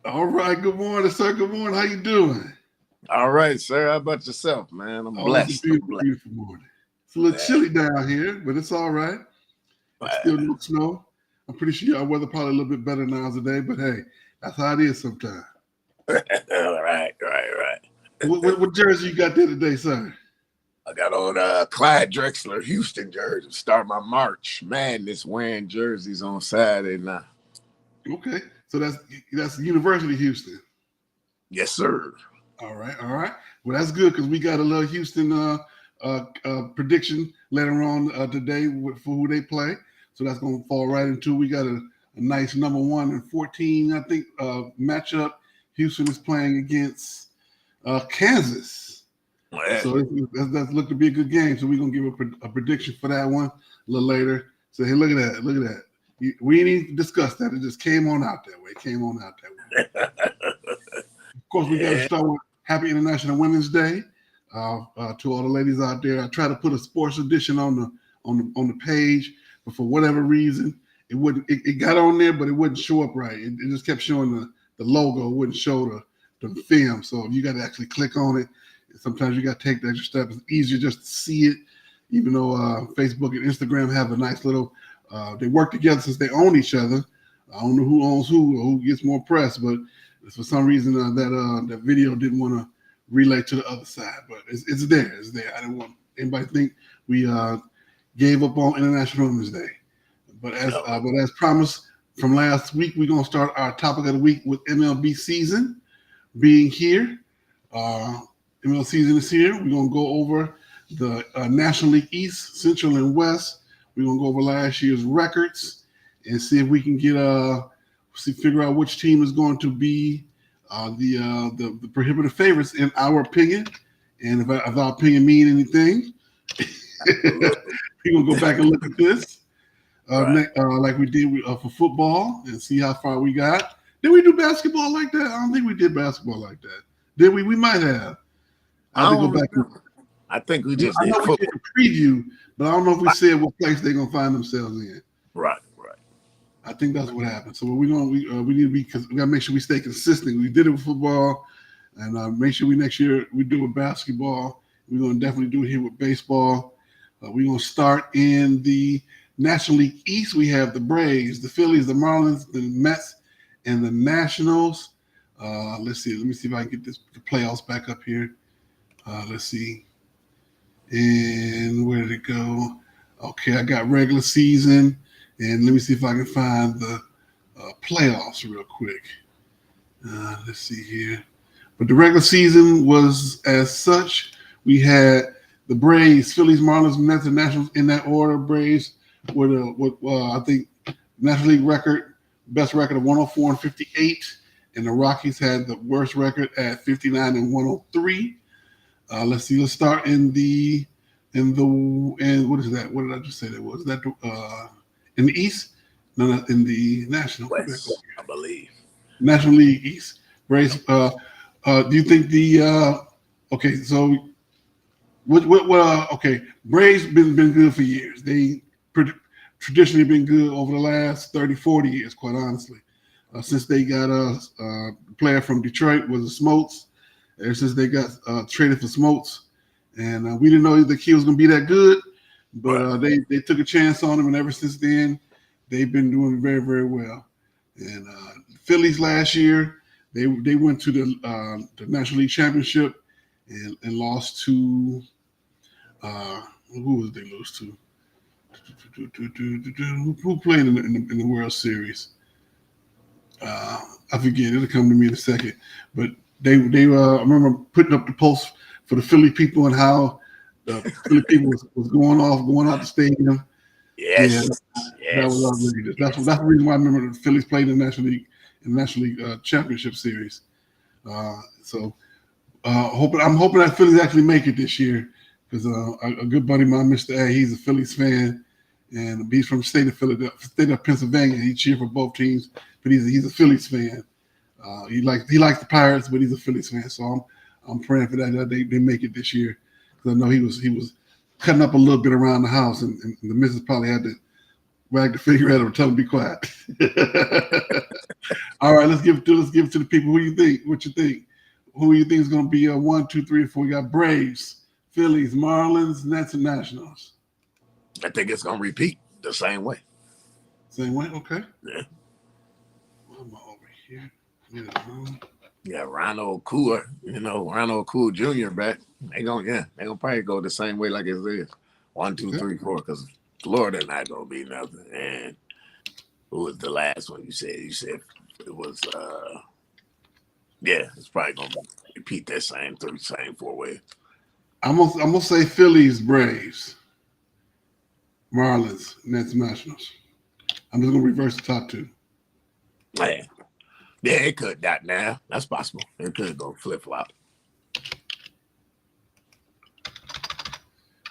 All right. Good morning, sir. Good morning. How you doing? All right, sir. How about yourself, man? I'm Oh, it's a blessed. I'm beautiful, blessed. beautiful morning. It's a little Yeah. chilly down here, but it's all right. It's still no snow. I'm pretty sure our weather probably a little bit better now today, but hey, that's how it is sometimes. Right. What jersey you got there today, sir? I got on Clyde Drexler Houston jersey. Start my March Madness wearing jerseys on Saturday night. Okay, so that's University of Houston. Yes, sir. All right, all right. Well, that's good because we got a little Houston prediction later on today for who they play. So that's going to fall right into. We got a nice number 1 and 14, I think, matchup. Houston is playing against Kansas. Yeah. So that's looked to be a good game. So we're gonna give a prediction for that one a little later. So hey, look at that, look at that. We didn't even discuss that. It just came on out that way. It came on out that way. Of course, we got to Yeah. start with Happy International Women's Day. To all the ladies out there, I try to put a sports edition on the page, but for whatever reason, it wouldn't. It got on there, but it wouldn't show up right. It just kept showing the logo. It wouldn't show the film. So you got to actually click on it. Sometimes you got to take the extra step. It's easier just to see it, even though Facebook and Instagram have a nice little. They work together since they own each other. I don't know who owns who or who gets more press, but for some reason that video didn't want to relay to the other side. But it's there. It's there. I didn't want anybody to think we gave up on International Women's Day. But as promised from last week, we're gonna start our topic of the week with MLB season being here. Uh, MLB season is here. We're gonna go over the National League East, Central, and West. We're gonna go over last year's records and see if we can figure out which team is going to be the prohibitive favorites in our opinion. And if our opinion mean anything, we're gonna go back and look at this Right. like we did for football and see how far we got. Did we do basketball like that? I don't think we did basketball like that. Did we? We might have. I I have to go don't back. remember. I think we just I did know we did football. a preview, but I don't know if we said what place they're gonna find themselves in. Right. I think that's what happened. So we need to be because we gotta make sure we stay consistent. We did it with football, and make sure next year we do it with basketball. We're gonna definitely do it here with baseball. We're gonna start in the National League East. We have the Braves, the Phillies, the Marlins, the Mets, and the Nationals. Let's see. Let me see if I can get the playoffs back up here. Let's see. And where did it go? Okay, I got regular season, and let me see if I can find the playoffs real quick. Let's see here. But the regular season was as such. We had the Braves, Phillies, Marlins, Mets, and Nationals in that order. Braves with I think National League record, best record of 104-58, and the Rockies had the worst record at 59-103. Let's see. Let's start in what is that? What did I just say that was? That in the East? No, not in the National. West, I believe. National League East. Braves. Do you think okay? So okay. Braves been good for years. They traditionally been good over the last 30, 40 years. Quite honestly, since they got a player from Detroit was the Smoltz. Ever since they got traded for Smoltz, and we didn't know the kid was going to be that good, but Right. they took a chance on him, and ever since then, they've been doing very, very well. And Phillies last year, they went to the National League Championship and lost to who was they lose to? Who played in the World Series? I forget. It'll come to me in a second. But they I remember putting up the post for the Philly people and how the Philly people was going out the stadium. Yeah, Yes. that was Yes. outrageous. Yes. That's the reason why I remember the Phillies played in the National League Championship Series. So I'm hoping that Phillies actually make it this year because a good buddy of mine, Mr. A, he's a Phillies fan, and he's from the state of Philadelphia, state of Pennsylvania. He cheered for both teams, but he's a Phillies fan. He likes the Pirates, but he's a Phillies fan. So I'm praying for that they make it this year because I know he was cutting up a little bit around the house, and the missus probably had to wag the finger at him and tell him to be quiet. All right, let's give it to the people. Who you think? What you think? Who you think is going to be 1, 2, 3, 4? We got Braves, Phillies, Marlins, Nets, and Nationals. I think it's gonna repeat the same way. Same way, okay. Yeah. Well, I'm over here. Yeah, Ronald Cool, Ronald Cool Jr. back. They gonna probably go the same way like it is. 1, 2, 3, 4, because Florida not gonna be nothing. And who was the last one you said? You said it was it's probably gonna repeat that same 4 way. I'm gonna say Phillies, Braves, Marlins, Nets, Nationals. I'm just gonna reverse the top two. Yeah, it could that now. That's possible. It could go flip flop.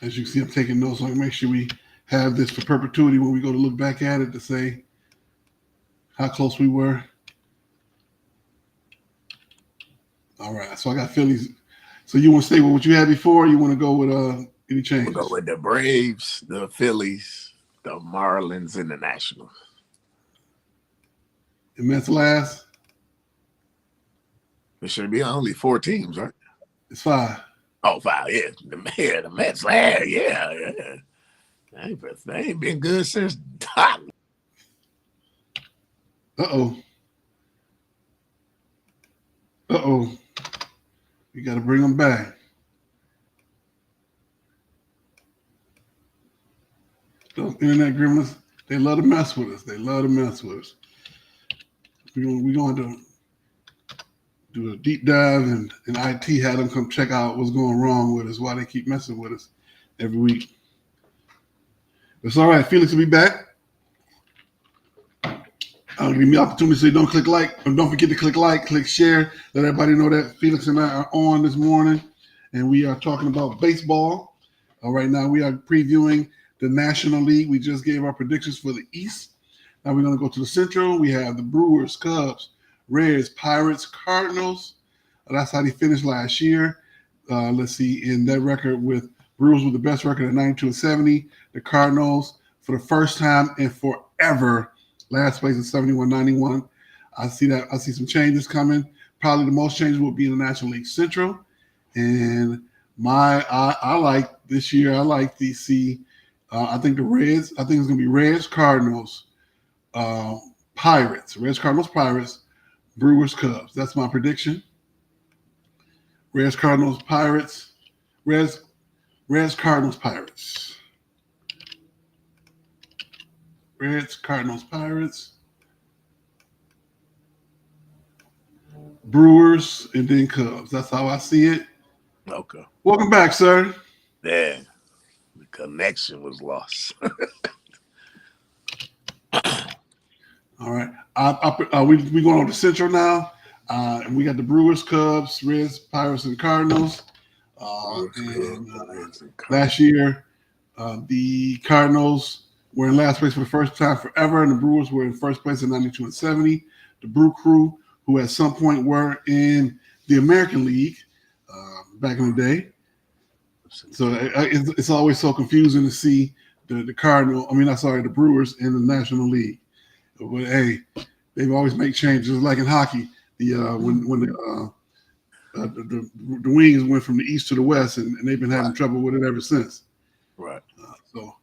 As you can see, I'm taking notes so I can make sure we have this for perpetuity when we go to look back at it to say how close we were. All right, so I got Phillies. So you want to stay with what you had before, or you want to go with any changes? We'll go with the Braves, the Phillies, the Marlins, and the Nationals. And Mets last? It should be only 4 teams, right? It's 5. Oh, 5, yeah. The Mets last, yeah. They ain't been good since Doc. Uh-oh. You got to bring them back. Those internet gremlins, they love to mess with us. We're going to do a deep dive, and IT had them come check out what's going wrong with us, why they keep messing with us every week. It's all right. Felix will be back. Give me the opportunity to say don't click like, and don't forget to click like, click share. Let everybody know that Felix and I are on this morning, and we are talking about baseball. Right now, we are previewing the National League. We just gave our predictions for the East. Now we're going to go to the Central. We have the Brewers, Cubs, Reds, Pirates, Cardinals. That's how they finished last year. Let's see, in that record with Brewers with the best record at 92-70. The Cardinals, for the first time in forever, last place is 71-91. I see some changes coming. Probably the most changes will be in the National League Central. And I like this year, I like to see, I think the Reds, I think it's going to be Reds, Cardinals, Pirates, Reds, Cardinals, Pirates, Brewers, Cubs. That's my prediction. Reds, Cardinals, Pirates, Reds, Cardinals, Pirates. Reds, Cardinals, Pirates, Brewers, and then Cubs. That's how I see it. Okay. Welcome back, sir. Yeah. The connection was lost. All right. We going on to Central now. And we got the Brewers, Cubs, Reds, Pirates, and Cardinals. Last year, the Cardinals were in last place for the first time forever, and the Brewers were in first place at 92-70. The Brew Crew, who at some point were in the American League back in the day. So it's always so confusing to see the Brewers in the National League. But hey, they've always make changes, like in hockey. When the Wings went from the East to the West, and they've been having trouble with it ever since. Right. So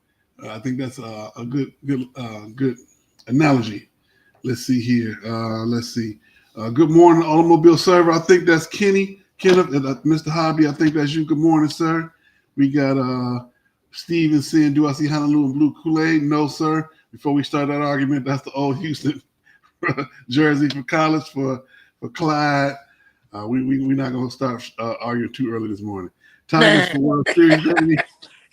I think that's a good analogy. Let's see here. Good morning, Automobile Server. I think that's Kenneth, Mr. Hobby. I think that's you. Good morning, sir. We got Steven saying, do I see Honolulu and blue Kool-Aid? No, sir. Before we start that argument, that's the old Houston jersey for college for Clyde. We're not going to start arguing too early this morning. Tigers for World Series, baby.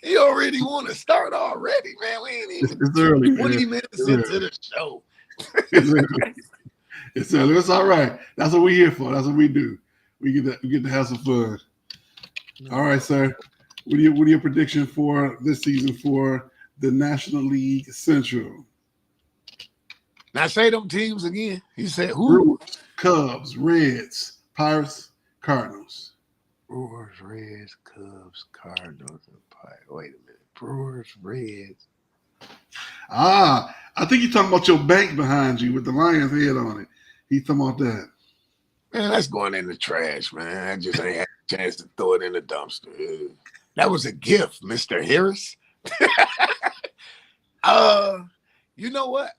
You already want to start already, man. We ain't even it's early, 20 minutes into the show. It's early. It's all right. That's what we're here for. That's what we do. We get to have some fun. All right, sir. What are your prediction for this season for the National League Central? Now say them teams again. You said who? Brewers, Cubs, Reds, Pirates, Cardinals. Brewers, Reds, Cubs, Cardinals, and Pirates. Wait a minute. Brewers, Reds. I think you're talking about your bank behind you with the lion's head on it. He's talking about that. Man, that's going in the trash, man. I just ain't had a chance to throw it in the dumpster. That was a gift, Mr. Harris. You know what?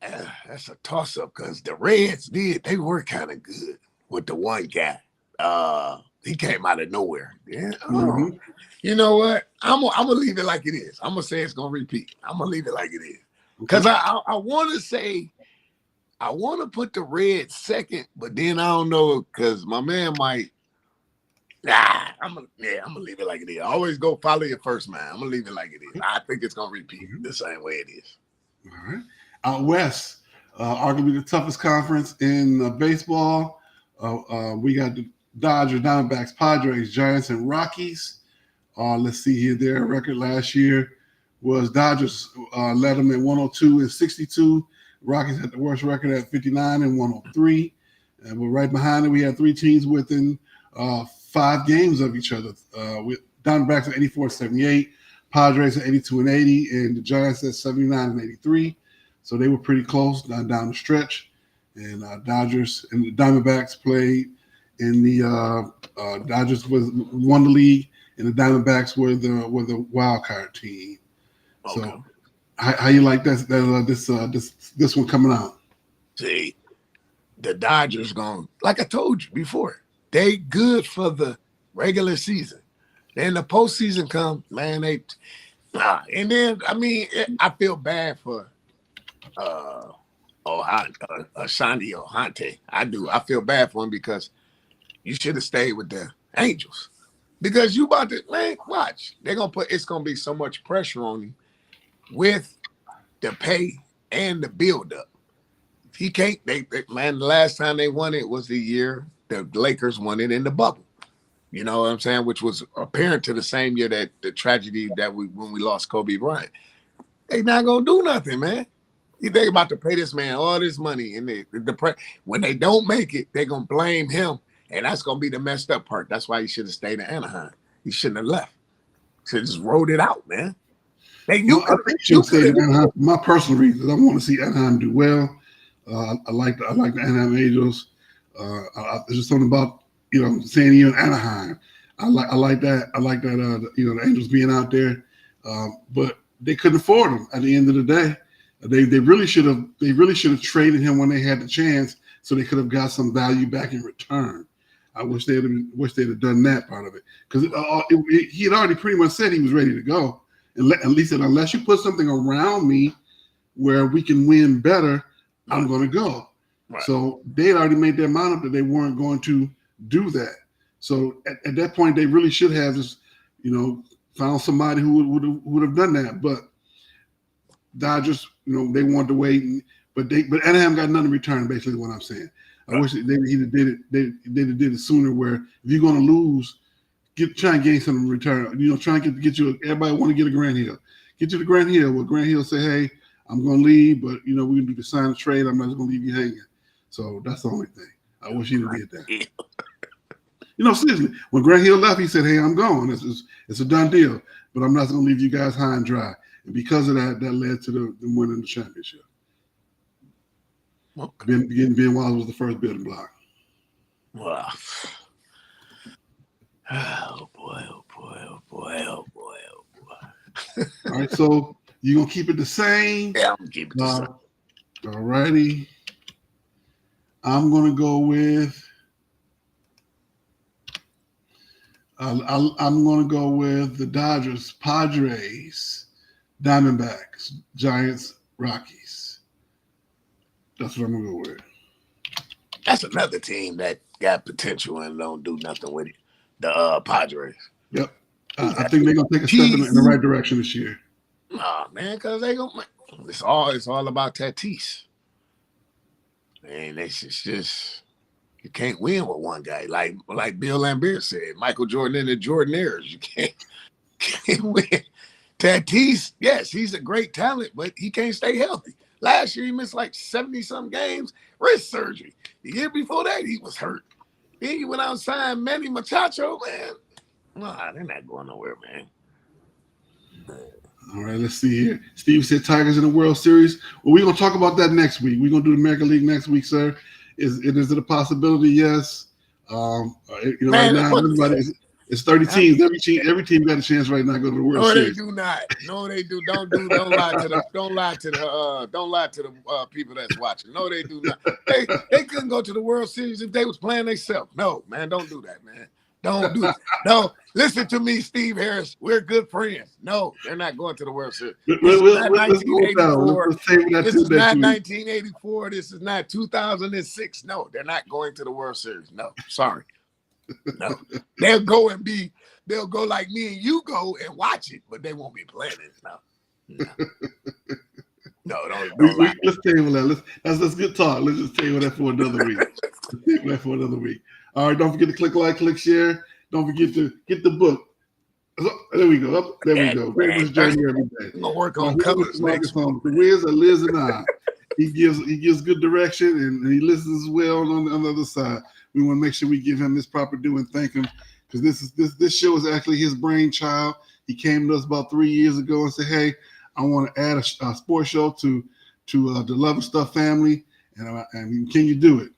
That's a toss-up because the Reds they were kind of good with the one guy. He came out of nowhere. Yeah. Mm-hmm. You know what? I'm gonna leave it like it is. I'm gonna say it's gonna repeat. I'm gonna leave it like it is. Because Okay. I want to say I want to put the Reds second, but then I don't know because my man might. I'm gonna leave it like it is. Always go follow your first man. I'm gonna leave it like it is. I think it's gonna repeat the same way it is. All right. Out west, arguably the toughest conference in baseball. We got the Dodgers, Diamondbacks, Padres, Giants, and Rockies. Let's see here. Their record last year was Dodgers led them at 102 and 62. Rockies had the worst record at 59 and 103. And we're right behind it. We had three teams within 5 games of each other. With Diamondbacks at 84 and 78, Padres at 82 and 80, and the Giants at 79 and 83. So they were pretty close down the stretch. And Dodgers and the Diamondbacks played in the Dodgers won the league, and the Diamondbacks were the wild card team. Okay. So how you like this one coming out? See, the Dodgers going, like I told you before, they good for the regular season. Then the postseason comes, man, and then I feel bad for Shandi Ohante. I do. I feel bad for him because you should have stayed with the Angels. Because you about to, man, watch. It's gonna be so much pressure on him with the pay and the build-up. He can't, man, the last time they won it was the year the Lakers won it in the bubble. You know what I'm saying? Which was apparent to the same year that the tragedy when we lost Kobe Bryant. They not gonna do nothing, man. You think about to pay this man all this money, and when they don't make it, they're gonna blame him, and that's gonna be the messed up part. That's why he should have stayed in Anaheim. He shouldn't have left. Should have just rolled it out, man. I think he should stay in Anaheim. For my personal reasons, I want to see Anaheim do well. I like the Anaheim Angels. There's just something about saying you're in Anaheim. I like that. I like that. The Angels being out there, but they couldn't afford him. At the end of the day, they really should have traded him when they had the chance, so they could have got some value back in return. I wish they'd have done that part of it, because he had already pretty much said he was ready to go. And at least said, unless you put something around me where we can win better, I'm going to go. Right. So they had already made their mind up that they weren't going to do that. So at that point, they really should have just, found somebody who would have done that. But Dodgers, they wanted to wait, but Anaheim got nothing in return. Basically, what I'm saying. I wish they either did it. They did it sooner. Where if you're going to lose, try and gain some in return. Try and get you. Everybody want to get a Grant Hill. Get you to Grant Hill. Well, Grant Hill say, "Hey, I'm going to leave, but we're going to do the sign and trade. I'm not just going to leave you hanging." So that's the only thing. I wish he did that. Seriously, when Grant Hill left, he said, "Hey, I'm going. It's a done deal, but I'm not going to leave you guys high and dry." And because of that, that led to them winning the championship. Okay. Ben Wallace was the first building block. Wow. Oh boy, oh boy, oh boy, oh boy, oh boy. All right, so you're going to keep it the same? Yeah, I'm going to keep it the same. All righty. I'm going to go with I'm going to go with the Dodgers, Padres, Diamondbacks, Giants, Rockies. That's what I'm going to go with. That's another team that got potential and don't do nothing with it. The Padres. Yep. I think they're going to take a step in the right direction this year. Nah, man, because they going to. It's all about Tatis. Man, it's just you can't win with one guy. Like Bill Lambert said, Michael Jordan and the Jordan-airs. You can't win. Tatis, yes, he's a great talent, but he can't stay healthy. Last year, he missed like 70-some games, wrist surgery. The year before that, he was hurt. Then he went out and signed Manny Machado, man. Nah, they're not going nowhere, man. All right, let's see here. Steve said Tigers in the World Series. Well, we're gonna talk about that next week. We're gonna do the American League next week, sir. Is it a possibility? Yes. Right Man, now everybody it's 30 teams. Every team got a chance right now to go to the World no, they Series. do not. No, they do. Don't lie to the people that's watching. No, they do not. They couldn't go to the World Series if they was playing themselves. No, man, don't do that, man. Don't do it. No, listen to me, Steve Harris. We're good friends. No, they're not going to the World Series. This is not Let's go down. 1984. Let's table that This is next not week. 1984. This is not 2006. No, they're not going to the World Series. No, sorry. No, they'll go like me and you go and watch it, but they won't be playing it. No, don't lie. Let's table that. That's good talk. Let's just table that for another week. All right, don't forget to click like, click share. Don't forget to get the book. There we go. There we go. Very much journey every day. I'm gonna work on colors next week. The Wiz, Liz, and I. He gives good direction and he listens well on the other side. We want to make sure we give him his proper due and thank him because this show is actually his brainchild. He came to us about 3 years ago and said, "Hey, I want to add a sports show to the Love and Stuff family, and can you do it?"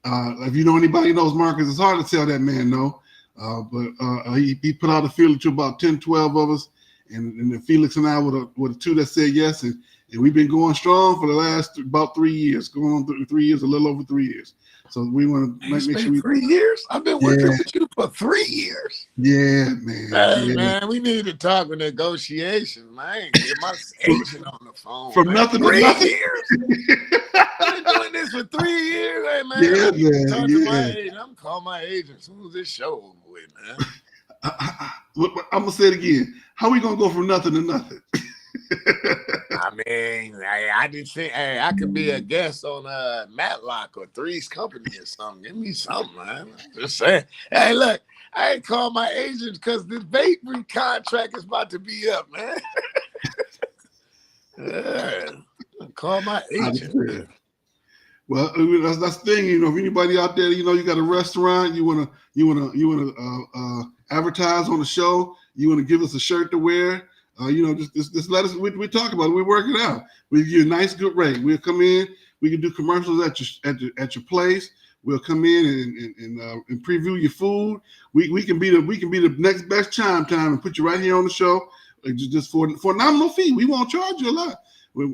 If you know anybody who knows Marcus, it's hard to tell that man no. But he put out a feeler to about 10, 12 of us, and then Felix and I were the two that said yes, and we've been going strong for the last about 3 years, going on 3 years, a little over 3 years. So we want to make sure 3 years. I've been working with you for 3 years. Yeah, man. Hey, man, we need to talk with negotiations. Man, I ain't get my agent on the phone. From nothing to nothing. Years. I've been doing this for 3 years. Hey, man. Yeah, man. Talk to my agent. I'm calling my agent as soon as this show over with, man. I'm gonna say it again. How we gonna go from nothing to nothing? I mean, I just think I could be a guest on Matlock or Three's Company or something. Give me something, man. Just saying. Hey, look, I ain't called my agent because this vaping contract is about to be up, man. Yeah, call my agent. Well, that's the thing. If anybody out there, you got a restaurant, you wanna advertise on the show, you wanna give us a shirt to wear. Just let us. We talk about it. We work it out. We give you a nice, good rate. We'll come in. We can do commercials at your place. We'll come in and preview your food. We can be the next best chime time and put you right here on the show, just for a nominal fee. We won't charge you a lot. But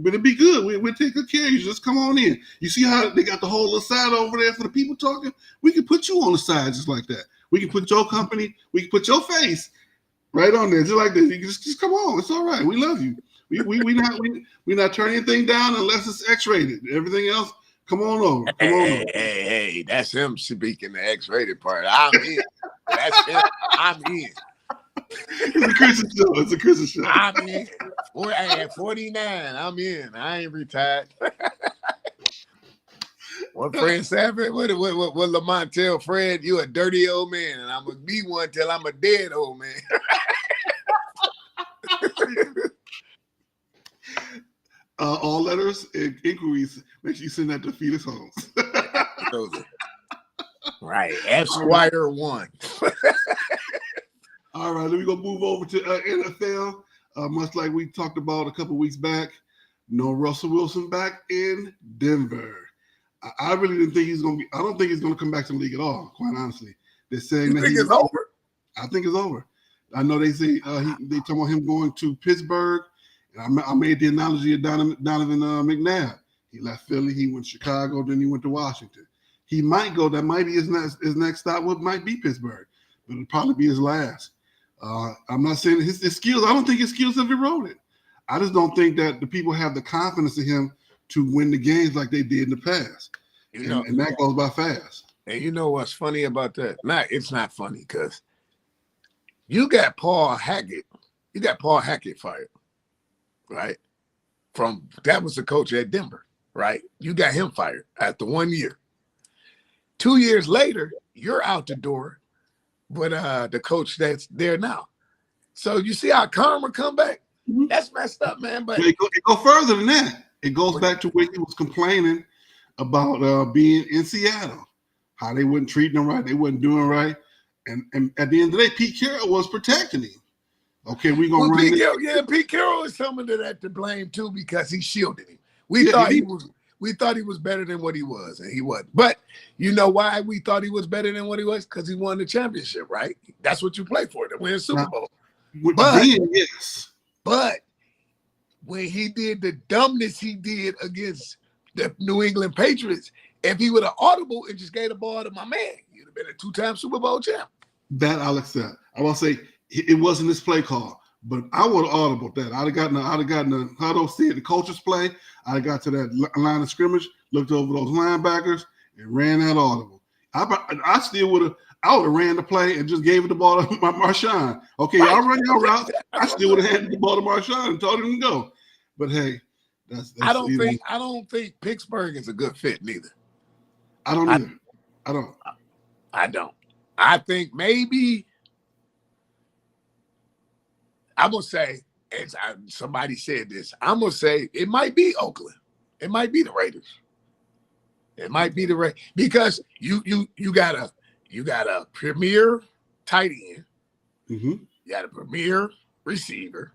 it'd be good. We'll take good care of you. Just come on in. You see how they got the whole little side over there for the people talking? We can put you on the side just like that. We can put your company. We can put your face right on there, just like this. You can just come on. It's all right. We love you. We not turning anything down unless it's X-rated. Everything else, come on over. Hey, that's him speaking the X-rated part. I'm in. That's him. I'm in. It's a Christian show. I'm in. At 49, I'm in. I ain't retired. What Fred Sanford? What Lamont tell Fred? You a dirty old man, and I'm gonna be one till I'm a dead old man. All letters and inquiries, make sure you send that to Felix Holmes. Right, Esquire 1. All right, let me go move over to NFL. Much like we talked about a couple weeks back, no Russell Wilson back in Denver. I really didn't think he's going to be. I don't think he's going to come back to the league at all. Quite honestly, they're saying that it's over. I think it's over. I know they say they talk about him going to Pittsburgh. And I made the analogy of Donovan McNabb. He left Philly. He went to Chicago. Then he went to Washington. He might go. That might be his next stop. What might be Pittsburgh, but it'll probably be his last. I'm not saying his skills. I don't think his skills have eroded. I just don't think that the people have the confidence in him to win the games like they did in the past. And that goes by fast. And you know what's funny about that? It's not funny because you got Paul Hackett. You got Paul Hackett fired, right? That was the coach at Denver, right? You got him fired after 1 year. 2 years later, you're out the door, but the coach that's there now. So you see how karma come back? Mm-hmm. That's messed up, man. But it go further than that. It goes back to where he was complaining about being in Seattle, how they wasn't treating him right, they wasn't doing right, and at the end of the day, Pete Carroll was protecting him. Okay, we gonna Well, run this. Pete Carroll is someone that to blame too because he shielded him. We Yeah, thought he was better than what he was, and he wasn't. But you know why we thought he was better than what he was? Because he won the championship, right? That's what you play for, to win a Super Bowl. But yes. But when he did the dumbness he did against the New England Patriots, if he would have audible and just gave the ball to my man, he'd have been a 2-time Super Bowl champ. That I'll accept. I will say it wasn't his play call, but I would have audible that. I'd have gotten the huddle, see it, the coaches play. I'd have got to that line of scrimmage, looked over those linebackers, and ran that audible. I still would have. I would have ran the play and just gave it the ball to Marshawn. Okay, y'all run your route. I still would have handed the ball to Marshawn and told him to go. But hey, that's I don't think Pittsburgh is a good fit neither. I don't either. I don't. I think maybe I'm gonna say, as somebody said this, I'm gonna say it might be Oakland. It might be the Raiders. It might be the Raiders because you got a premier tight end. Mm-hmm. You got a premier receiver.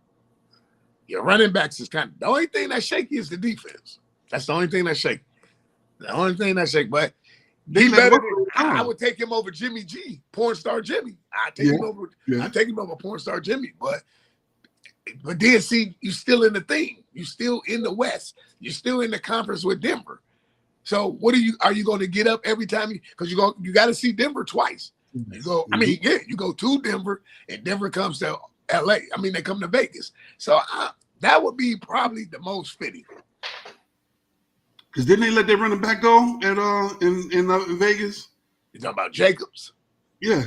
Your running backs is kind of the only thing that's shaky is the defense. That's the only thing that's shaky. The only thing that's shaky. But he better. I would take him over Jimmy G, porn star Jimmy. I take him over. Yeah. I take him over porn star Jimmy. But then see, you still in the thing. You still in the West. You're still in the conference with Denver. So what are you going to get up every time because you got to see Denver twice. You go. Mm-hmm. I mean, yeah, you go to Denver and Denver comes to LA. I mean, they come to Vegas. So that would be probably the most fitting. Because didn't they let their running back go at in Vegas? You talking about Jacobs? Yeah,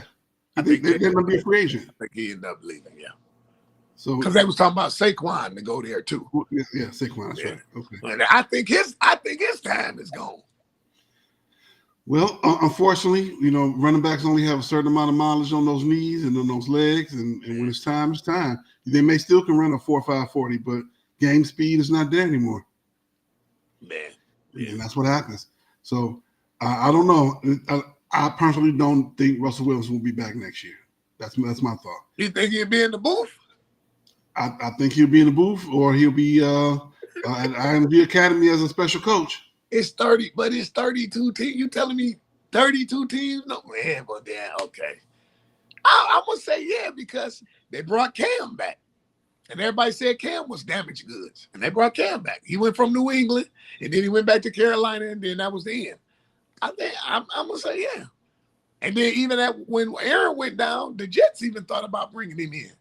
I think they're going to be a free agent. I think he ended up leaving. Yeah. So because they was talking about Saquon to go there too. Yeah, Saquon. That's right. Okay. And I think his time is gone. Well, unfortunately, running backs only have a certain amount of mileage on those knees and on those legs, and when it's time, it's time. They may still can run a 4.5 40, but game speed is not there anymore. Man. Yeah. And that's what happens. So I don't know. I personally don't think Russell Wilson will be back next year. That's my thought. You think he'll be in the booth? I think he'll be in the booth, or he'll be at IMG Academy as a special coach. It's 30, but it's 32 teams. You telling me 32 teams? No, man, but then okay. I'm gonna say yeah because they brought Cam back. And everybody said Cam was damaged goods. And they brought Cam back. He went from New England, and then he went back to Carolina, and then that was the end. I think I'm going to say yeah. And then even when Aaron went down, the Jets even thought about bringing him in.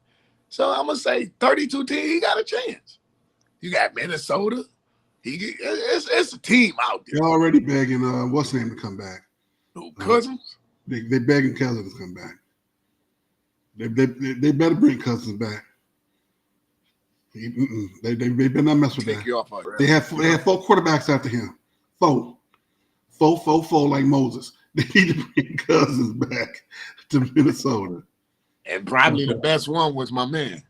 So I'm going to say 32 teams, he got a chance. You got Minnesota. It's a team out there. They're already begging what's his name to come back. Cousins? They begging Cousins to come back. They better bring Cousins back. They better not mess with that. They have 4 quarterbacks after him. 4 like Moses. They need to bring Cousins back to Minnesota. And probably the best one was my man.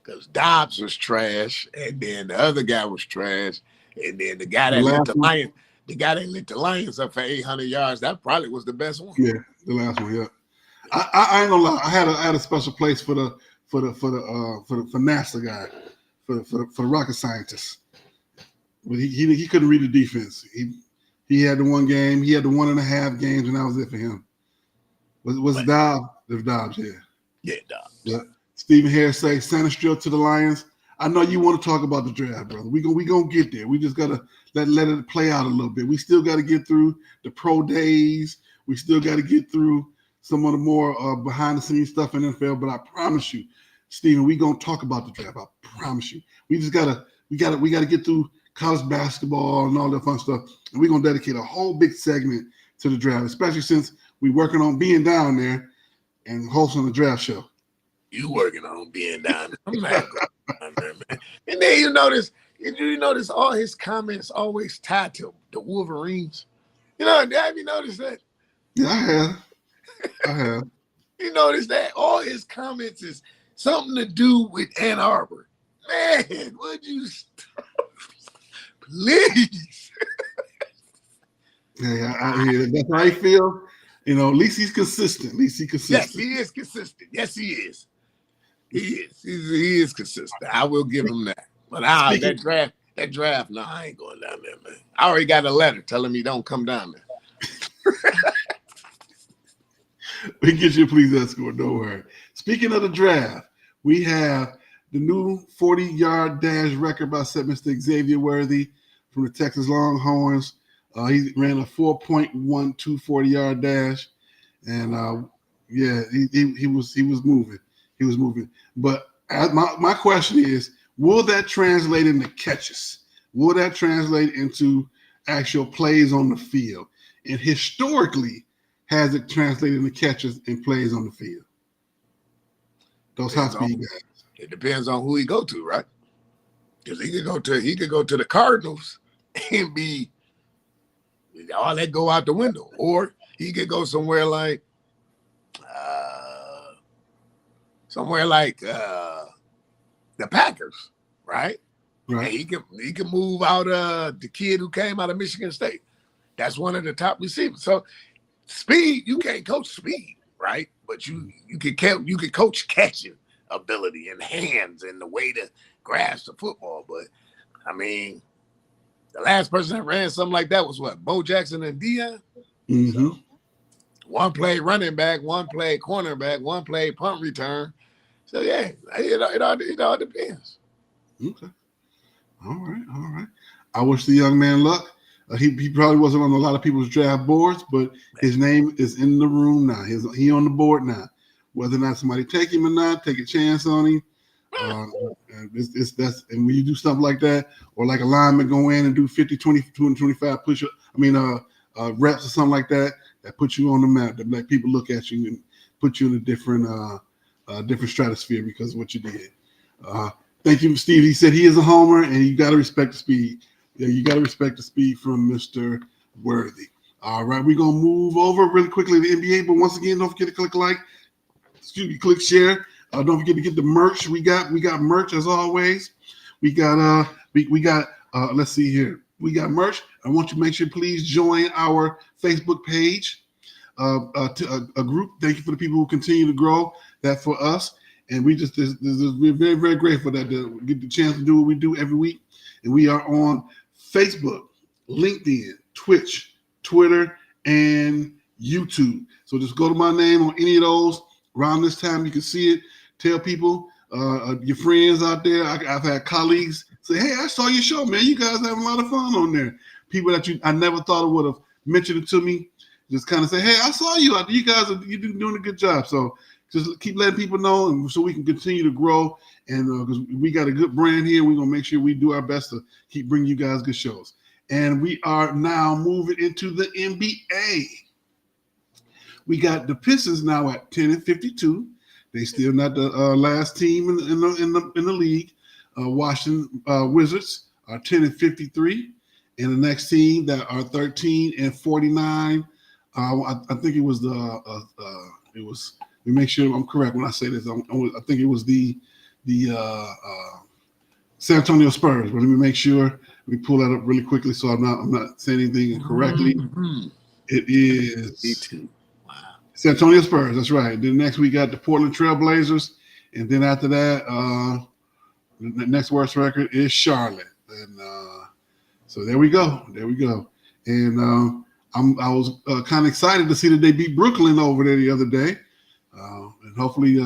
Because Dobbs was trash, and then the other guy was trash, and then the guy that lit the Lions up for 800 yards, that probably was the best one. Yeah, the last one, yeah. I ain't gonna lie. I had a special place for the NASA guy, for the rocket scientist. But he couldn't read the defense. He had the one game. He had the 1.5 games, and that was it for him. Was Dobbs? It was Dobbs, yeah. Yeah, Dobbs. Yeah. Stephen Harris say Santa Strip to the Lions. I know you want to talk about the draft, brother. We gonna get there. We just gotta let it play out a little bit. We still got to get through the pro days. We still got to get through some of the more behind the scenes stuff in NFL. But I promise you, Stephen, we gonna talk about the draft. I promise you. We gotta get through college basketball and all that fun stuff. And we're gonna dedicate a whole big segment to the draft, especially since we're working on being down there and hosting the draft show. You working on being down there. I'm not down there, man. And then you notice all his comments always tied to the Wolverines. Have you noticed that? Yeah, I have. You notice that all his comments is something to do with Ann Arbor. Man, would you stop? Please. Yeah, I hear that. That's how he feel. At least he's consistent. Yes, he is consistent. Yes, he is. He is consistent. I will give him that. But that draft, no, I ain't going down there, man. I already got a letter telling me don't come down there. We get you a police escort, don't worry. Speaking of the draft, we have the new 40-yard dash record by set Mr. Xavier Worthy from the Texas Longhorns. He ran a 4.12 40-yard dash, and he was moving. He was moving. But my question is, will that translate into catches? Will that translate into actual plays on the field? And historically, has it translated into catches and plays on the field? Those high speed guys. It depends on who he go to, right? Because he could go to the Cardinals and be all that go out the window, or he could go somewhere like the Packers, right? Right. And he can move out the kid who came out of Michigan State. That's one of the top receivers. So speed, you can't coach speed, right? But you can coach catching ability and hands and the way to grasp the football. But I mean, the last person that ran something like that was what? Bo Jackson and Deion. Mm-hmm. So, one play running back, one play cornerback, one play punt return. So yeah, it all depends. Okay. All right. I wish the young man luck. He probably wasn't on a lot of people's draft boards, but his name is in the room now. He on the board now. Whether or not somebody take him or not, take a chance on him. And when you do stuff like that, or like a lineman go in and do 50, 20, 25 push-up, reps or something like that, that puts you on the map. That let people look at you and put you in a different stratosphere because of what you did. Thank you, Steve. He said he is a homer, and you got to respect the speed. Yeah, you got to respect the speed from Mr. Worthy. All right, we're going to move over really quickly to the NBA, but once again, don't forget to click share. Don't forget to get the merch. We got merch as always. We got let's see here. We got merch. I want you to make sure please join our Facebook page, to a group. Thank you for the people who continue to grow that for us. And we're very, very grateful that we get the chance to do what we do every week. And we are on Facebook, LinkedIn, Twitch, Twitter, and YouTube. So just go to my name on any of those. Around this time, you can see it. Tell people, your friends out there. I've had colleagues say, "Hey, I saw your show, man. You guys have a lot of fun on there." People that I never thought would have mentioned it to me, just kind of say, "Hey, I saw you out there. You're doing a good job." So just keep letting people know, and so we can continue to grow. And because we got a good brand here, we're gonna make sure we do our best to keep bringing you guys good shows. And we are now moving into the NBA. We got the Pistons now at 10-52. They still not the last team in the league. Washington Wizards are 10-53, and the next team that are 13-49. I think it was it was. Let me make sure I'm correct when I say this. I think it was the San Antonio Spurs. But let me make sure. Let me pull that up really quickly so I'm not saying anything incorrectly. Mm-hmm. It is. Me too. San Antonio Spurs, that's right. Then next we got the Portland Trail Blazers, and then after that, the next worst record is Charlotte. And so there we go. And I was kind of excited to see that they beat Brooklyn over there the other day. And hopefully,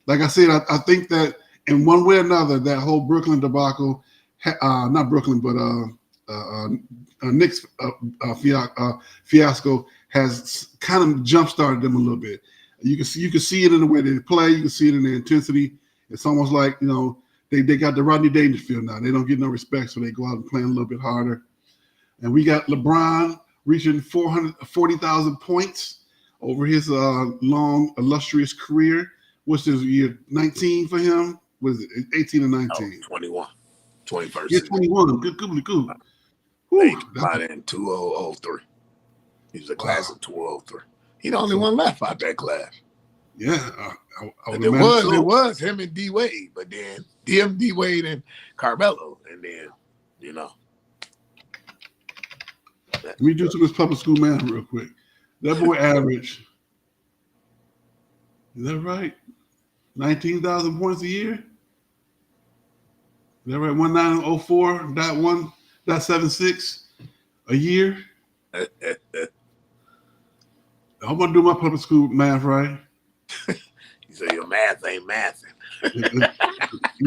like I said, I think that in one way or another, that whole Brooklyn debacle, not Brooklyn, but Knicks fiasco has kind of jump-started them a little bit. You can see it in the way they play. You can see it in their intensity. It's almost like, they got the Rodney Dangerfield now. They don't get no respect, so they go out and play a little bit harder. And we got LeBron reaching 440,000 points over his long, illustrious career. What's this year? 19 for him? What is it? 18 or 19? 21. 21st. Yeah, 21. Good. They got in 2003. He was a class of 2003. He the only one left out that class. Yeah. It was him and D Wade, but then D Wade and Carmelo, and then, Let me do some of this public school math real quick. That boy average. Is that right? 19,000 points a year. Is that right? 1904.1.76 a year. I'm gonna do my public school math right. You say your math ain't mathing.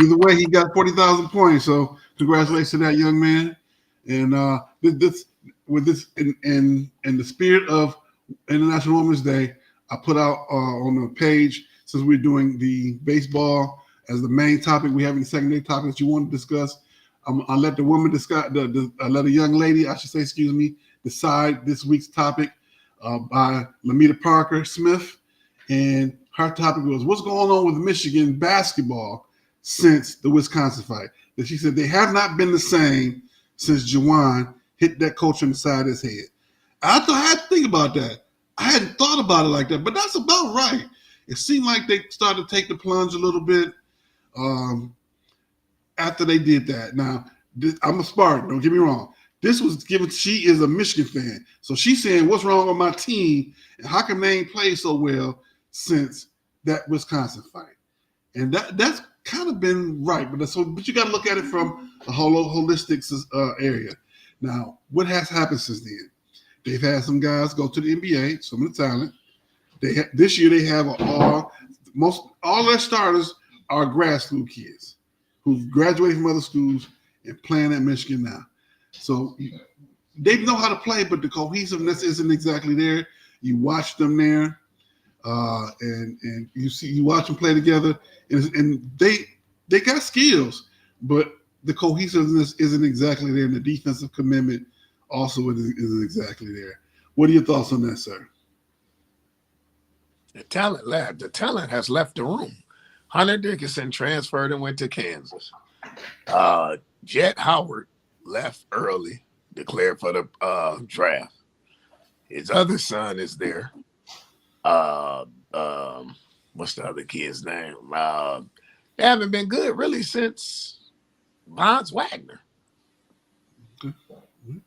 Either way, he got 40,000 points. So congratulations to that young man. And this with this in the spirit of International Women's Day, I put out on the page, since we're doing the baseball as the main topic, we have any secondary topics you want to discuss. I'll let the woman discuss. I let a young lady, I should say, excuse me, decide this week's topic by Lamita Parker Smith, and her topic was what's going on with Michigan basketball since the Wisconsin fight. That she said they have not been the same since Jawan hit that coach in the side of his head. I had to think about that. I hadn't thought about it like that, but that's about right. It seemed like they started to take the plunge a little bit after they did that. Now, I'm a Spartan, don't get me wrong. This was given, she is a Michigan fan. So she's saying, what's wrong with my team? And how come they ain't played so well since that Wisconsin fight? And that's kind of been right. But you got to look at it from a holistic area. Now, what has happened since then? They've had some guys go to the NBA, some of the talent. This year they have all their starters are grad school kids who've graduated from other schools and playing at Michigan now. So they know how to play, but the cohesiveness isn't exactly there. You watch them there, and you watch them play together, and they got skills, but the cohesiveness isn't exactly there, and the defensive commitment also isn't exactly there. What are your thoughts on that, sir? The talent has left the room. Hunter Dickinson transferred and went to Kansas. Jet Howard left early, declared for the draft. His other son is there. What's the other kid's name? They haven't been good really since Bonds Wagner. Okay.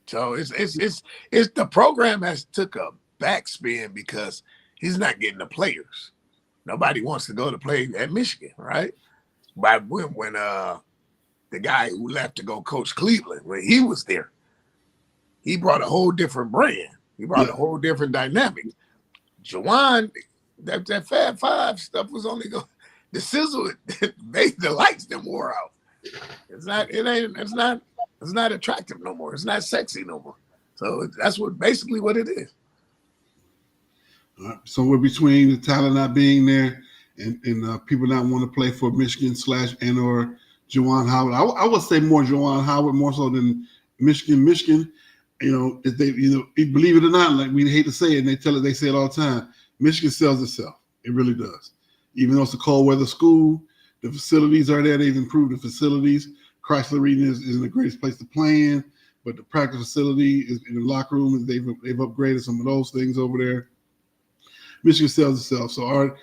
So it's the program has took a backspin because he's not getting the players. Nobody wants to go to play at Michigan, right? But when the guy who left to go coach Cleveland, when he was there, he brought a whole different brand. He brought a whole different dynamic. Jawan, that Fab Five stuff was only going. The sizzle made the lights that wore out. It's not attractive no more. It's not sexy no more. So that's basically what it is. Somewhere between the talent not being there and people not want to play for Michigan / or Jawan Howard. I would say more Jawan Howard more so than Michigan. Michigan, if they believe it or not, like we hate to say it, and they say it all the time. Michigan sells itself. It really does. Even though it's a cold weather school, the facilities are there. They've improved the facilities. Chrysler Arena isn't the greatest place to play in, but the practice facility is in the locker room. They've upgraded some of those things over there. Michigan sells itself. So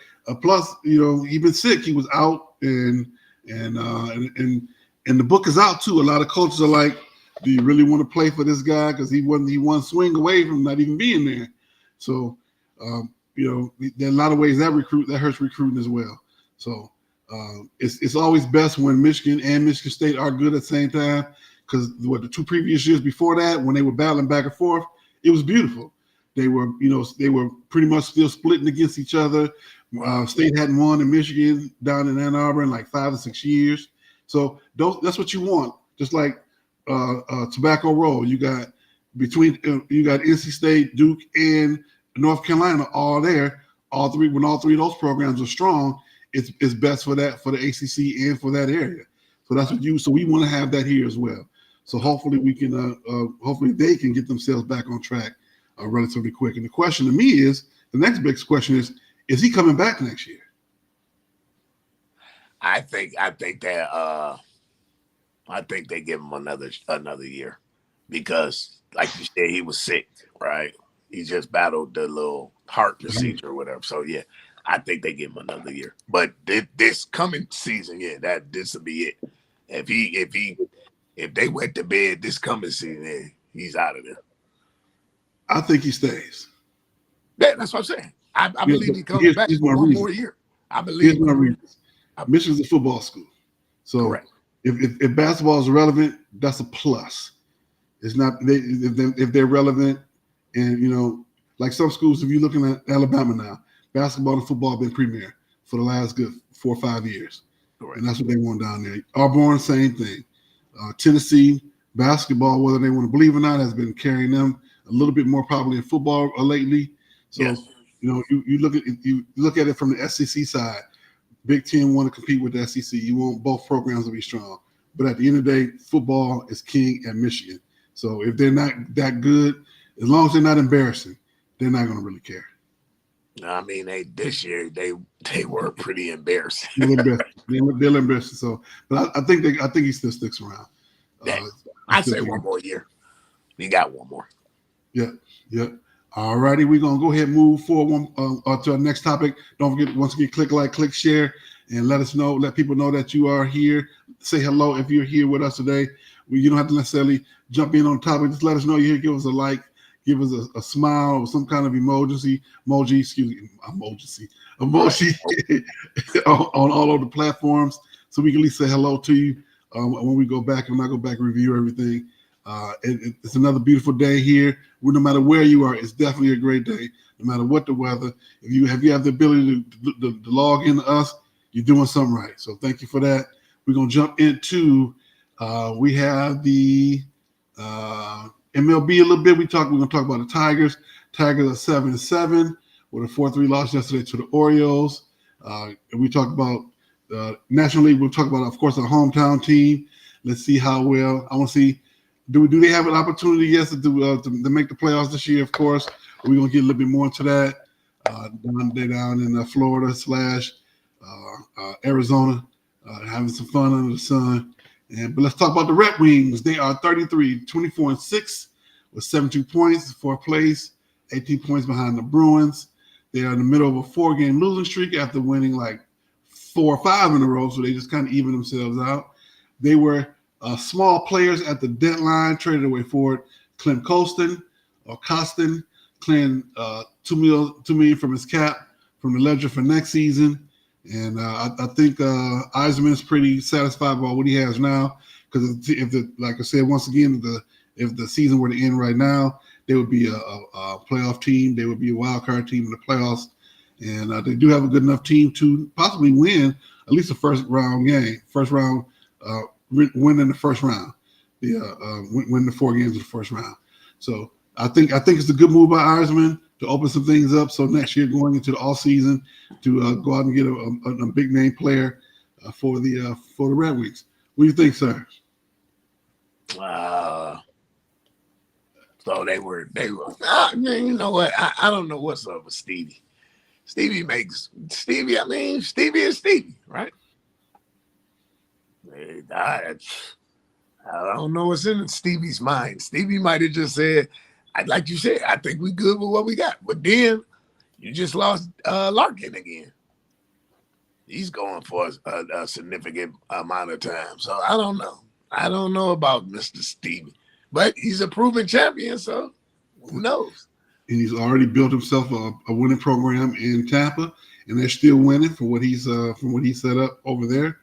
plus, he's been sick. He was out, and the book is out too. A lot of coaches are like, "Do you really want to play for this guy?" Because he one swing away from not even being there. So, there are a lot of ways that hurts recruiting as well. So, it's always best when Michigan and Michigan State are good at the same time. Because the 2 previous years before that, when they were battling back and forth, it was beautiful. They were pretty much still splitting against each other. State hadn't won in Michigan down in Ann Arbor in like 5 or 6 years. So that's what you want. Just like Tobacco Road, you got NC State, Duke, and North Carolina all there. When all three of those programs are strong, it's best for the ACC and for that area. So that's so we want to have that here as well. So hopefully we can hopefully they can get themselves back on track relatively quick. And the question to me is, the next big question is he coming back next year? I think they give him another year because, like you said, he was sick, right? He just battled the little heart procedure or whatever. So yeah, I think they give him another year. But this coming season, this will be it. If they went to bed this coming season, he's out of there. I think he stays. That's what I'm saying. I believe he comes back for one more year. I believe. Here's my reasons. Michigan's a football school. So Correct. if basketball is relevant, that's a plus. It's not if they're relevant, and like some schools. If you're looking at Alabama now, basketball and football have been premier for the last good 4 or 5 years, Correct. and that's what they want down there. Auburn, same thing. Tennessee basketball, whether they want to believe or not, has been carrying them a little bit more probably in football lately. So Yes. you look at it from the SEC side. Big Ten want to compete with the SEC. You want both programs to be strong. But at the end of the day, football is king at Michigan. So if they're not that good, as long as they're not embarrassing, they're not going to really care. I mean, this year they were pretty embarrassing. They're embarrassing. So, but I think he still sticks around. I'd say one more year. We got one more. Yeah. All righty, we're going to go ahead and move forward to our next topic. Don't forget, once again, click like, click share, and let people know that you are here. Say hello if you're here with us today. You don't have to necessarily jump in on the topic. Just let us know you're here. Give us a like, give us a smile or some kind of emoji on all of the platforms so we can at least say hello to you when we go back and I go back and review everything. It's another beautiful day here. No matter where you are, it's definitely a great day. No matter what the weather, if you have the ability to log into us, you're doing something right. So thank you for that. We're gonna jump into. We have the MLB a little bit. We're gonna talk about the Tigers. Tigers are 7-7 with a 4-3 loss yesterday to the Orioles. And we talked about National League. We'll talk about, of course, our hometown team. Let's see how well. I want to see. Do they have an opportunity, yes, to make the playoffs this year? Of course, we're gonna get a little bit more into that. They're down in Florida / Arizona, having some fun under the sun. But let's talk about the Red Wings. They are 24-6 with 72 points, fourth place, 18 points behind the Bruins. They are in the middle of a 4-game losing streak after winning like 4 or 5 in a row, so they just kind of even themselves out. They were small players at the deadline traded away for it. Clem Costin, clearing $2 million from his cap from the ledger for next season. And I think Yzerman's pretty satisfied about what he has now because like I said, once again, if the season were to end right now, they would be a playoff team. They would be a wild card team in the playoffs, and they do have a good enough team to possibly win at least a first round game. Win in the first round. Win the 4 games in the first round. So I think it's a good move by Yzerman to open some things up. So next year, going into the off season, to go out and get a big name player for the Red Wings. What do you think, sir? So they were. You know what? I don't know what's up with Stevie. Stevie is Stevie, right? I don't know what's in Stevie's mind. Stevie might have just said, like you said, I think we good with what we got. But then you just lost Larkin again. He's going for a significant amount of time. So I don't know. I don't know about Mr. Stevie. But he's a proven champion, so who knows? And he's already built himself a winning program in Tampa, and they're still winning from what he's set up over there.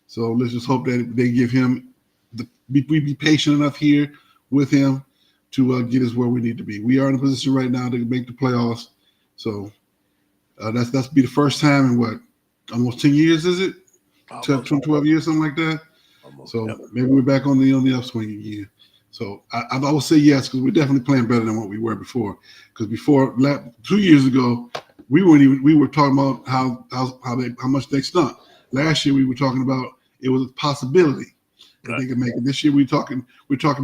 So let's just hope that they give him we be patient enough here with him to get us where we need to be. We are in a position right now to make the playoffs. So that's be the first time in what, almost 10 years, is it? 12 years, something like that. Maybe we're back on the upswing again. So I would say yes, because we're definitely playing better than what we were before. Because before 2 years ago, we were talking about how much they stunk. Last year we were talking about it was a possibility that they could make it. This year we're talking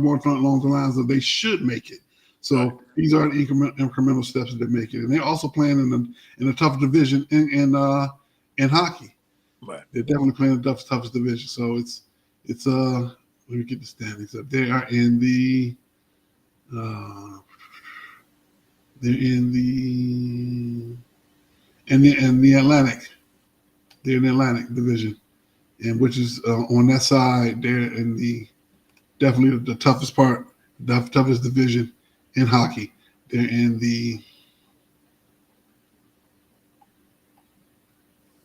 more along the lines of they should make it. So these are incremental steps that they're making, and they're also playing in a tough division in hockey. Right. They're definitely playing the toughest division. So it's let me get the standings up. They are in the Atlantic. They're in the Atlantic division, and which is on that side. They're in definitely the toughest part, the toughest division in hockey. They're in the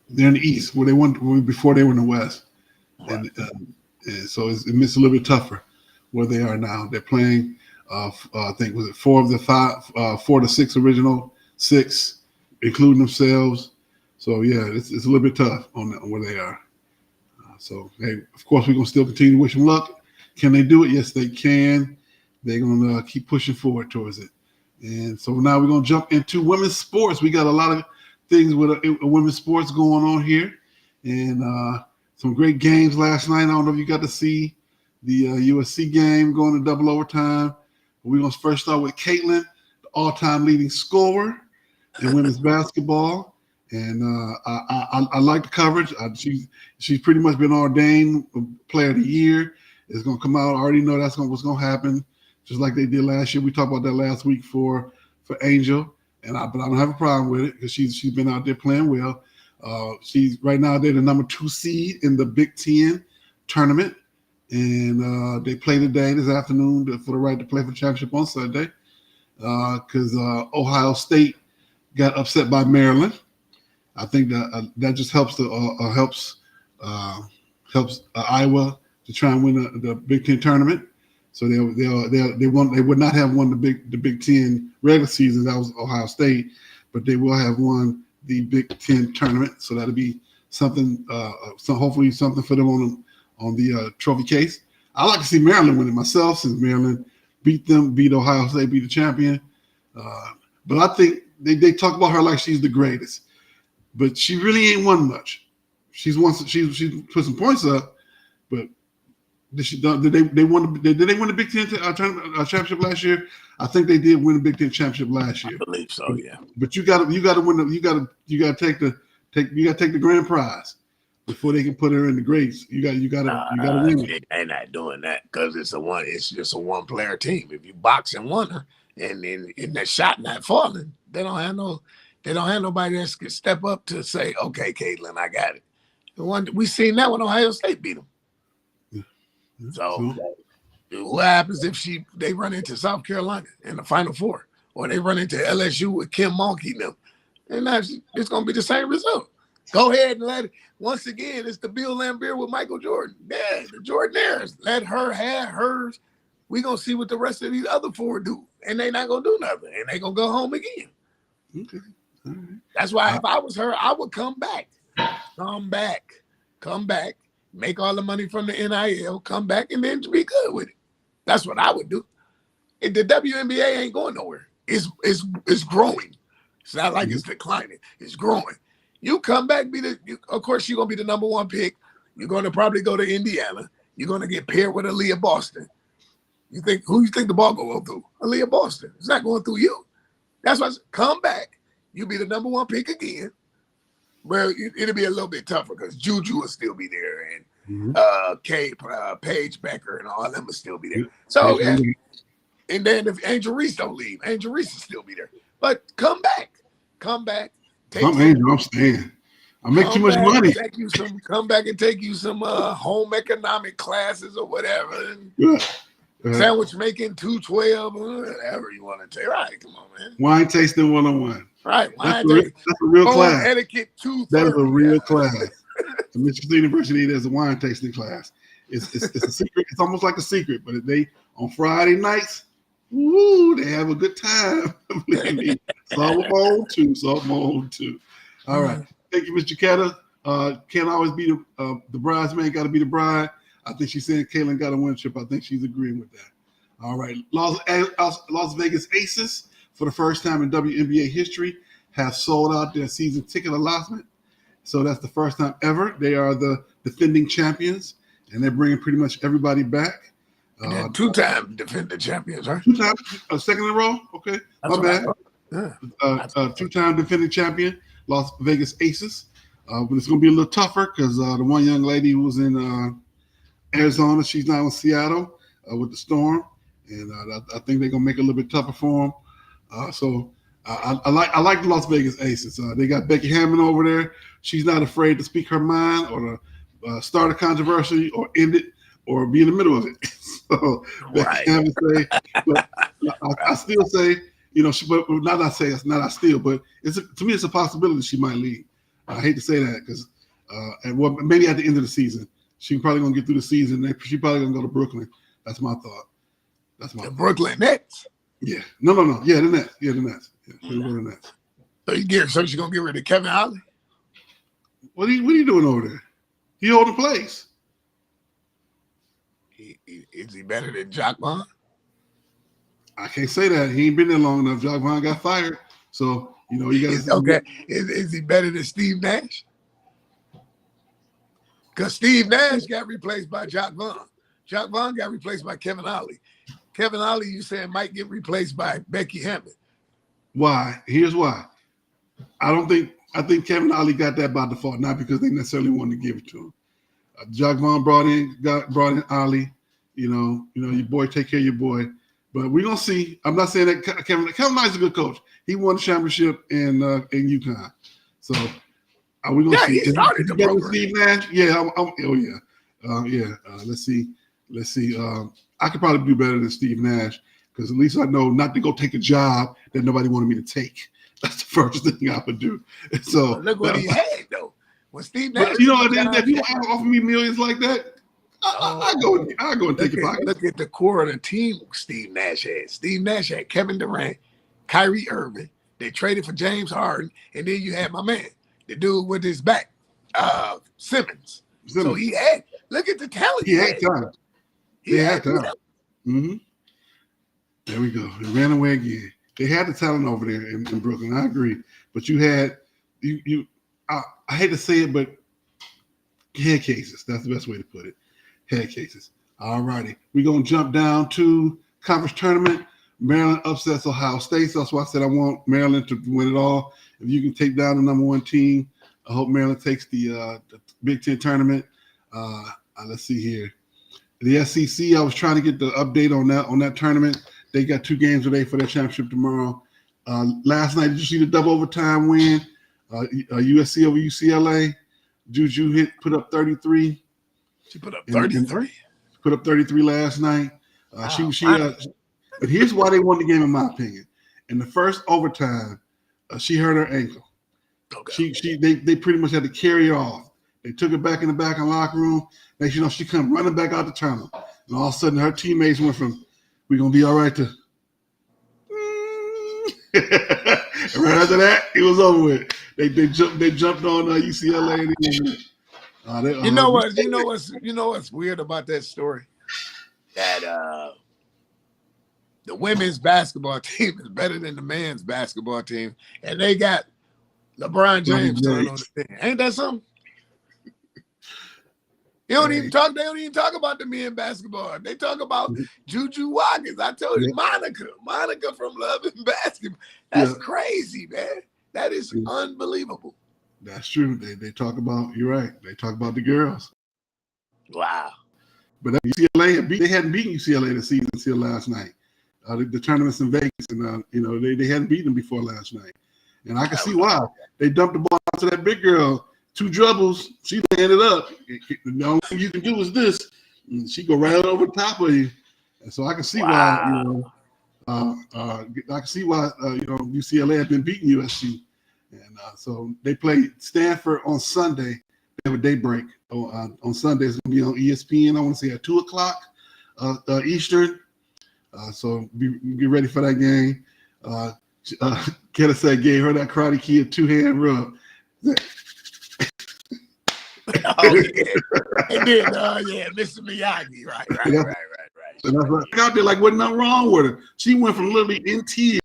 They're in the East where they won before they were in the West, Right. and so it makes it a little bit tougher where they are now. They're playing. I think was it 4 of the 5, 4 to 6 original 6, including themselves. So yeah, it's a little bit tough on where they are. So hey, of course we're gonna still continue to wish them luck. Can they do it? Yes, they can. They're gonna keep pushing forward towards it. And so now we're gonna jump into women's sports. We got a lot of things with women's sports going on here, and some great games last night. I don't know if you got to see the USC game going to double overtime. We're going to first start with Caitlin, the all-time leading scorer in women's basketball. And I like the coverage. She's pretty much been ordained player of the year. It's going to come out. I already know what's going to happen, just like they did last year. We talked about that last week for Angel, but I don't have a problem with it because she's been out there playing well. She's right now they're the number 2 seed in the Big Ten tournament. And they play today, this afternoon, for the right to play for the championship on Sunday because Ohio State got upset by Maryland. I think that just helps Iowa to try and win the Big Ten tournament. So they would not have won the Big Ten regular season. That was Ohio State, but they will have won the Big Ten tournament. So that'll be something. Hopefully something for them on the trophy case. I like to see Maryland win it myself since Maryland beat Ohio State, beat the champion. But I think they talk about her like she's the greatest, but she really ain't won much. She's put some points up, but did they win the Big Ten championship last year? I think they did win the Big Ten championship last year. I believe so, yeah. But you got to win. You got to take the grand prize before they can put her in the grades. You got to win it. They're not doing that because it's just a one player team. If you box and won her and in that shot not falling, they don't have nobody that can step up to say, okay, Caitlin, I got it. We seen that when Ohio State beat them. Yeah. So what happens if they run into South Carolina in the Final Four, or they run into LSU with Kim Mulkey and them? And it's going to be the same result. Go ahead and let it. Once again, it's the Bill Laimbeer with Michael Jordan. Yeah, the Jordaneers. Let her have hers. We're going to see what the rest of these other 4 do. And they're not going to do nothing. And they're going to go home again. Okay. All right. That's why if I was her, I would come back. Come back. Make all the money from the NIL. Come back and then be good with it. That's what I would do. And the WNBA ain't going nowhere. It's growing. It's not like it's declining. It's growing. You come back, of course, you're going to be the number 1 pick. You're going to probably go to Indiana. You're going to get paired with Aaliyah Boston. Who you think the ball going to go through? Aaliyah Boston. It's not going through you. That's why I said, come back. You'll be the number 1 pick again. Well, it'll be a little bit tougher because Juju will still be there and Paige Becker and all of them will still be there. So, yeah. And then if Angel Reese don't leave, Angel Reese will still be there. But come back. I'm Angel. I'm staying. I make too much money. Come back and take you some home economic classes or whatever. And sandwich making 212, whatever you want to take. Right, come on, man. Wine tasting 101. Right, that's a real class. Etiquette 230. That is a real class. At Michigan State University, there's a wine tasting class. It's a secret. It's almost like a secret, but they on Friday nights. Woo, they have a good time. Believe me. Something on too. All right. Thank you, Mr. Ketta. Can't always be the bridesmaid, got to be the bride. I think she's saying Caitlin got a winship. I think she's agreeing with that. All right. Las Vegas Aces, for the first time in WNBA history, have sold out their season ticket allotment. So that's the first time ever. They are the defending champions, and they're bringing pretty much everybody back. Two-time defending champions, right? Second in a row? Okay. My bad. Yeah. Two-time defending champion, Las Vegas Aces. But it's going to be a little tougher because the one young lady who was in Arizona, she's now in Seattle with the Storm. And I think they're going to make it a little bit tougher for them. So I like the Las Vegas Aces. They got Becky Hammond over there. She's not afraid to speak her mind or to start a controversy or end it or be in the middle of it. So Becky Hammond say, but I still say, but to me it's a possibility she might leave. I hate to say that because, maybe at the end of the season, she's probably gonna get through the season. She's probably gonna go to Brooklyn. That's my thought. The Brooklyn Nets. Yeah. No. Yeah, the Nets. Yeah, the Nets. Yeah, she'll go to the Nets. So she's gonna get rid of Kevin Holly? What are you doing over there? He holding place. Is he better than Jock Vaughn? I can't say that. He ain't been there long enough. Jock Vaughn got fired. So, you got to. Okay. Is he better than Steve Nash? Because Steve Nash got replaced by Jock Vaughn. Jock Vaughn got replaced by Kevin Holly. Kevin Holly, you saying, might get replaced by Becky Hammond. Why? Here's why. I think Kevin Holly got that by default, not because they necessarily wanted to give it to him. Jock Vaughn brought in Ollie. Your boy, take care of your boy. But we're gonna see. I'm not saying that Kevin Holly's a good coach. He won the championship in UConn. So we're gonna see. He started the program. Steve Nash? Yeah. Let's see. I could probably do better than Steve Nash because at least I know not to go take a job that nobody wanted me to take. That's the first thing I would do. So look what he had though. When Steve Nash, if you offer me millions like that, I go and take a pocket. Look at the core of the team Steve Nash had. Steve Nash had Kevin Durant, Kyrie Irving. They traded for James Harden, and then you had my man, the dude with his back, Simmons. So he had. Look at the talent. He had talent. He had talent. Mm-hmm. There we go. It ran away again. They had the talent over there in Brooklyn. I agree, but you had I hate to say it, but head cases. That's the best way to put it. Head cases. All righty. We're going to jump down to conference tournament. Maryland upsets Ohio State. So that's why I said I want Maryland to win it all. If you can take down the number one team, I hope Maryland takes the Big Ten tournament. Let's see here. The SEC, I was trying to get the update on that tournament. They got 2 games today for their championship tomorrow. Last night, did you see the double overtime win? USC over UCLA. Juju put up 33. She put up 33. Put up 33 last night. But here's why they won the game, in my opinion. In the first overtime, she hurt her ankle. Okay. They pretty much had to carry her off. They took her back in the back of the locker room. She come running back out the tunnel. And all of a sudden, her teammates went from, "We're going to be all right," to and right after that, it was over with. They jumped on UCLA. You know what's weird about that story? That the women's basketball team is better than the men's basketball team, and they got LeBron James on the thing. Ain't that something? They don't even talk about the men basketball. They talk about Juju Watkins. I told you, Monica from Love and Basketball. That's crazy, man. That is unbelievable. That's true. They talk about. You're right. They talk about the girls. Wow. But UCLA, they hadn't beaten UCLA this season until last night. The tournament's in Vegas, and they hadn't beaten them before last night. And I can see why. They dumped the ball to that big girl. 2 dribbles, she landed up. The only thing you can do is this. And she go right over the top of you. And so I can see why. I can see why UCLA has been beating USC. And so they play Stanford on Sunday. They have a daybreak on Sunday. It's going to be on ESPN. I want to say at 2:00 Eastern. So get ready for that game. Ketta said gave her that Karate Kid 2-hand rub. Oh yeah, and then Mr. Miyagi, right. And I was like, out there like wasn't nothing wrong with her. She went from literally in tears.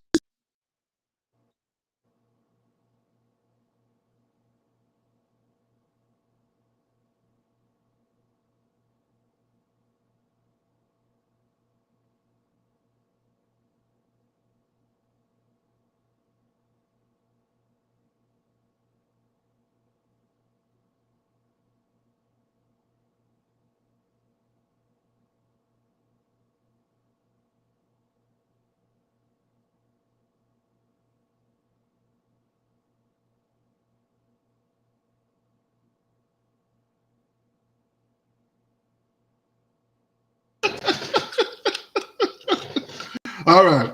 All right.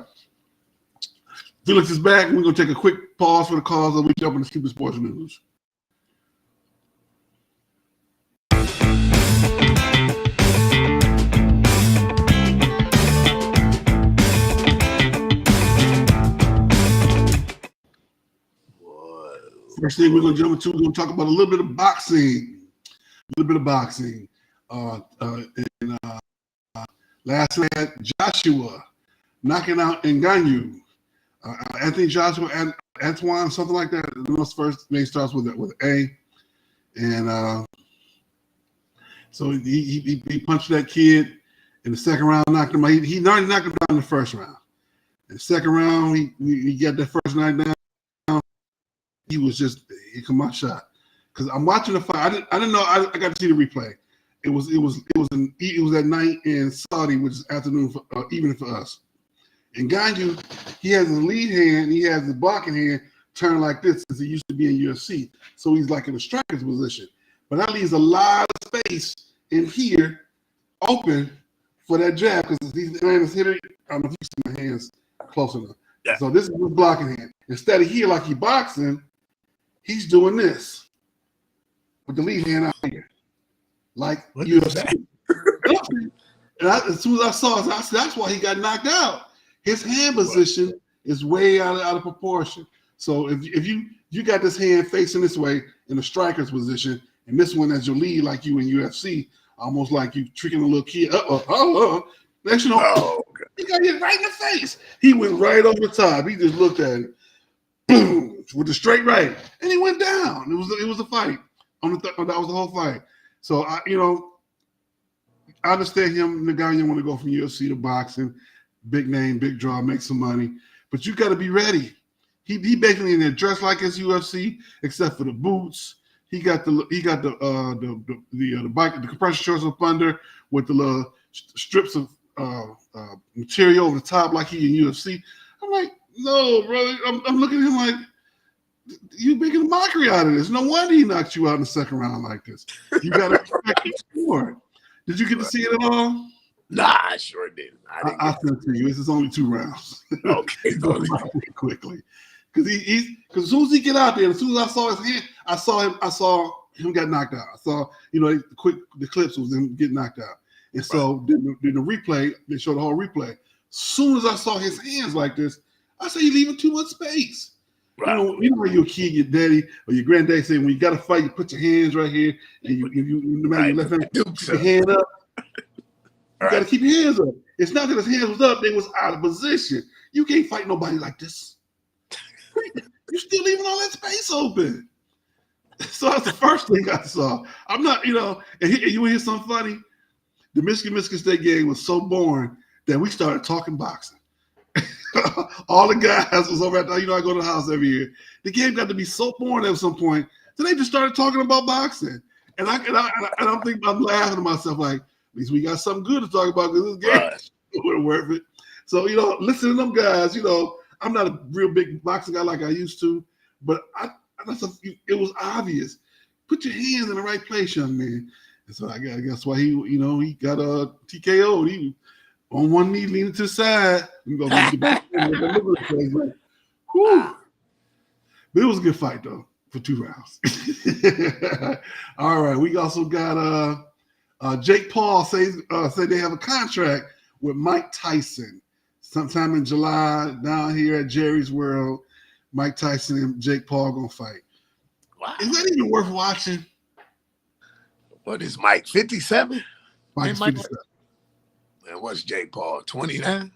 Felix is back. We're going to take a quick pause for the calls and we jump into Stupid Sports News. First thing we're going to jump into, we're going to talk about a little bit of boxing. A little bit of boxing. And last night, Joshua knocking out Ngannou. Anthony Joshua and Antoine, something like that. The first name starts with A. And so he punched that kid in the second round, knocked him out. He already knocked him down in the first round. In the second round, he got that first knockdown. He was just Kamau shot. Because I'm watching the fight. I didn't know. I got to see the replay. It was at night in Saudi, which is afternoon for, evening for us. And Ngannou, he has his lead hand, he has his blocking hand turned like this as he used to be in UFC. So he's like in a striker's position. But that leaves a lot of space in here open for that jab because these hands hit it. I don't know if you see my hands close enough. Yeah. So this is his blocking hand. Instead of here like he boxing, he's doing this with the lead hand out here. Like UFC. And as soon as I saw it, I said, that's why he got knocked out. His hand position is way out of proportion. So if you got this hand facing this way in the striker's position, and this one as your lead, like you in UFC, almost like you tricking a little kid. Next you know, he got hit right in the face. He went right over the top. He just looked at it, boom, with the straight right, and he went down. It was a fight. That was the whole fight. So I understand him, the guy you want to go from UFC to boxing. Big name, big draw, make some money, but you got to be ready. He basically in there dressed like his UFC, except for the boots. He got the bike, the compression shorts up under with the little strips of material over the top, like he in UFC. I'm like, no, brother. I'm looking at him like, you making a mockery out of this. No wonder he knocked you out in the second round like this. You got to expect more. Did you get to see it at all? Nah, I sure didn't. I'll send it to you. This is only 2 rounds. Okay, go quickly. Because as soon as he get out there, as soon as I saw his hand, I saw him get knocked out. I saw, the clips was him get knocked out. And so then the replay, they showed the whole replay. As soon as I saw his hands like this, I said, you're leaving too much space. Right. You know when you're a kid, your daddy or your granddaddy say, when you got to fight, you put your hands right here, and you no matter your left hand, keep your hand up. You got to keep your hands up. It's not that his hands was up; they was out of position. You can't fight nobody like this. You're still leaving all that space open. So that's the first thing I saw. I'm not, and you hear something funny? The Michigan State game was so boring that we started talking boxing. All the guys was over at I go to the house every year. The game got to be so boring at some point, so they just started talking about boxing. And I'm thinking, I'm laughing to myself like, at least we got something good to talk about because this game was worth it. So, listen to them guys, I'm not a real big boxing guy like I used to, but it was obvious. Put your hands in the right place, young man. And so I guess why he got a TKO. He on one knee, leaning to the side. But it was a good fight though for 2 rounds. All right, we also got Jake Paul say they have a contract with Mike Tyson sometime in July down here at Jerry's World. Mike Tyson and Jake Paul gonna fight. Wow. Is that even worth watching? What is Mike, 57? Mike's 57. And what's Jake Paul, 29?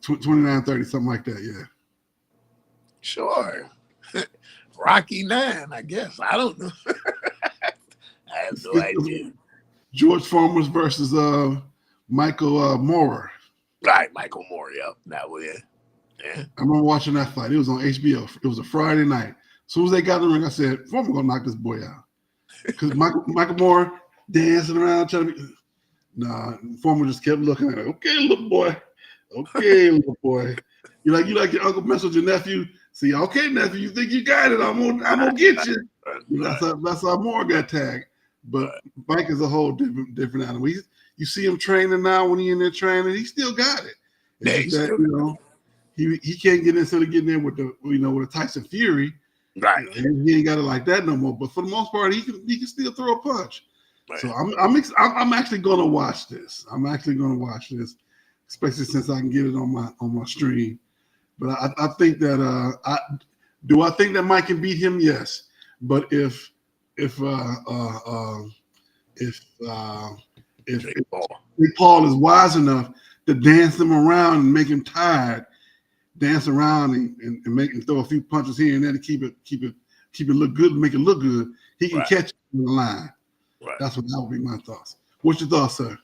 29, 30, something like that, yeah. Sure. Rocky 9, I guess. I don't know. I have no idea. George Foreman versus Michael Moorer. Right, Michael Moorer, yep. That was it. Yeah. I remember watching that fight. It was on HBO. It was a Friday night. As soon as they got in the ring, I said, Foreman gonna knock this boy out. Because Michael Moorer dancing around trying to be. Nah, Foreman just kept looking at it. Okay, little boy. Okay, little boy. You like your uncle mess with your nephew. See, okay, nephew, you think you got it? I'm gonna get you. That's how Moorer got tagged. But Mike is a whole different animal. You see him training now. When he in there training, he still got it. It's he can't get instead of getting in with the with a Tyson Fury. Right. He ain't got it like that no more. But for the most part, he can still throw a punch. Right. So I'm actually gonna watch this. Especially since I can get it on my stream. But I think that I think that Mike can beat him. Yes. But if uh, uh, uh, if uh, if Big Paul is wise enough to dance him around and make him tired, dance around and make him throw a few punches here and there to keep it look good, make it look good, he can catch you in the line. Right. That would be my thoughts. What's your thoughts, sir?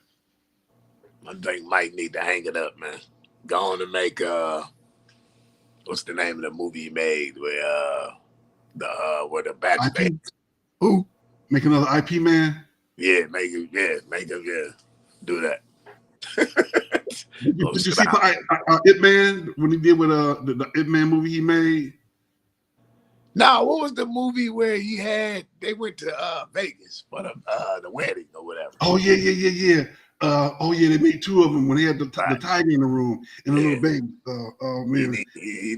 I think Mike need to hang it up, man. Go on and make what's the name of the movie he made where the back who? Make another IP man? Yeah, make it, do that. Did you see Ip Man when he did with the Ip Man movie he made? No, what was the movie where they went to Vegas for the wedding or whatever? Oh yeah. They made two of them when they had the tiger in the room and a little baby. Oh man, he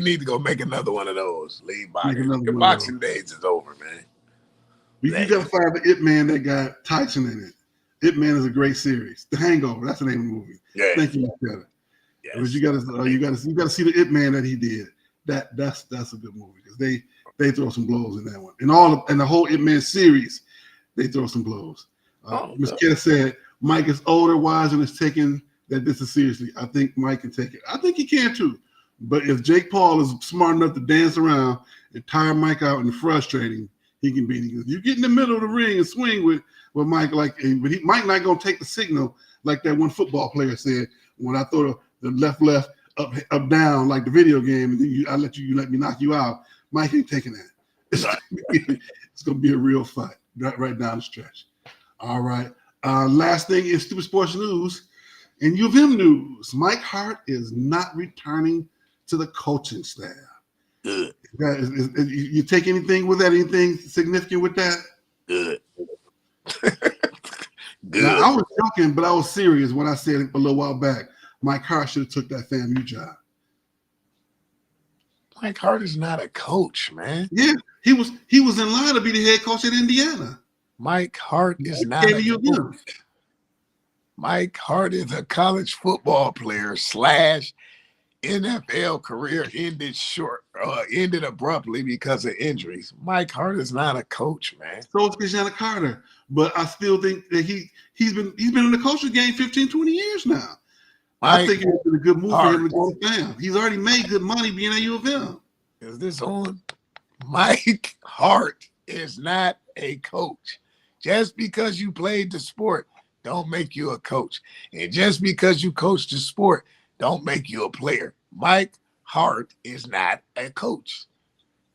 need to go make another one of those. Leave boxing. The boxing days is over, man. You gotta find the Ip Man that got Tyson in it. Ip Man is a great series. The Hangover, that's the name of the movie. Yeah. Thank you, Mr. Yes. You gotta see the Ip Man that he did. That's a good movie because they throw some blows in that one. And the whole Ip Man series, they throw some blows. Ms. Ketta said Mike is older, wiser, and is taking this is seriously. I think Mike can take it. I think he can too. But if Jake Paul is smart enough to dance around and tire Mike out and frustrating, he can beat him. You get in the middle of the ring and swing with Mike, but Mike not gonna take the signal like that one football player said when I throw the left up down like the video game, and then I let me knock you out. Mike ain't taking that. It's gonna be a real fight right down the stretch. All right. Last thing is Stupid Sports News and U of M news. Mike Hart is not returning to the coaching staff. Good. You take anything with that? Anything significant with that? Good. Good. Now, I was joking, but I was serious when I said it a little while back. Mike Hart should have took that FAMU job. Mike Hart is not a coach, man. Yeah, he was in line to be the head coach at Indiana. Mike Hart is not a coach. Mike Hart is a college football player / NFL career ended abruptly because of injuries. Mike Hart is not a coach, man. So is Christiana Carter, but I still think that he's been in the coaching game 15, 20 years now. I think it's been a good move for him to go down. He's already made good money being at U of M. Is this on? Mike Hart is not a coach. Just because you played the sport don't make you a coach. And just because you coach the sport don't make you a player. Mike Hart is not a coach.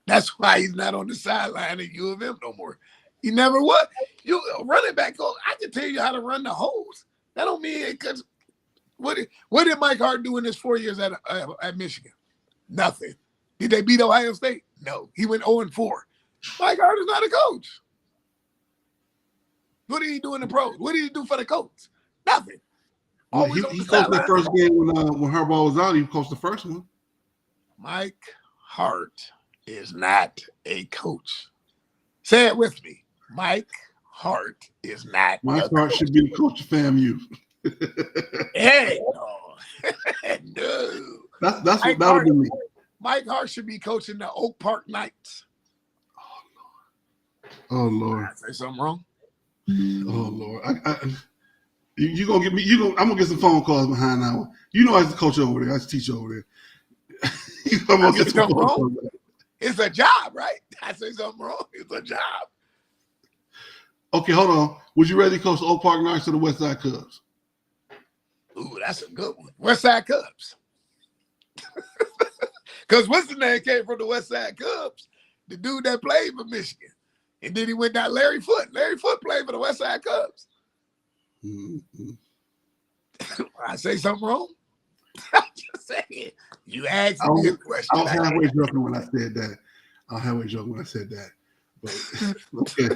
That's why he's not on the sideline at U of M no more. He never was. You running back, I can tell you how to run the hose. That don't mean it because what did Mike Hart do in his 4 years at Michigan? Nothing. Did they beat Ohio State? No. He went 0-4. Mike Hart is not a coach. What did he do in the pros? What did he do for the coach? Nothing. Well, he coached the first game when Harbaugh was out. He coached the first one. Mike Hart is not a coach. Say it with me. Mike Hart is not. Mike Hart should be the coach of FAMU. Hey, no. That's what that would be. Mike Hart should be coaching the Oak Park Knights. Oh Lord. Did I say something wrong? Oh Lord. You gonna get me? I'm gonna get some phone calls behind that one. You know, I was the coach over there. I was the teacher over there. I'm gonna get some phone calls. It's a job, right? I say something wrong. It's a job. Okay, hold on. Would you rather coach the Oak Park Knights or the West Side Cubs? Ooh, that's a good one. West Side Cubs. Because what's the name came from the West Side Cubs? The dude that played for Michigan. And then he went down Larry Foote. Larry Foote played for the West Side Cubs. Mm-hmm. I say something wrong? I'm just saying. You asked me a question. I was halfway joking when I said that. But okay.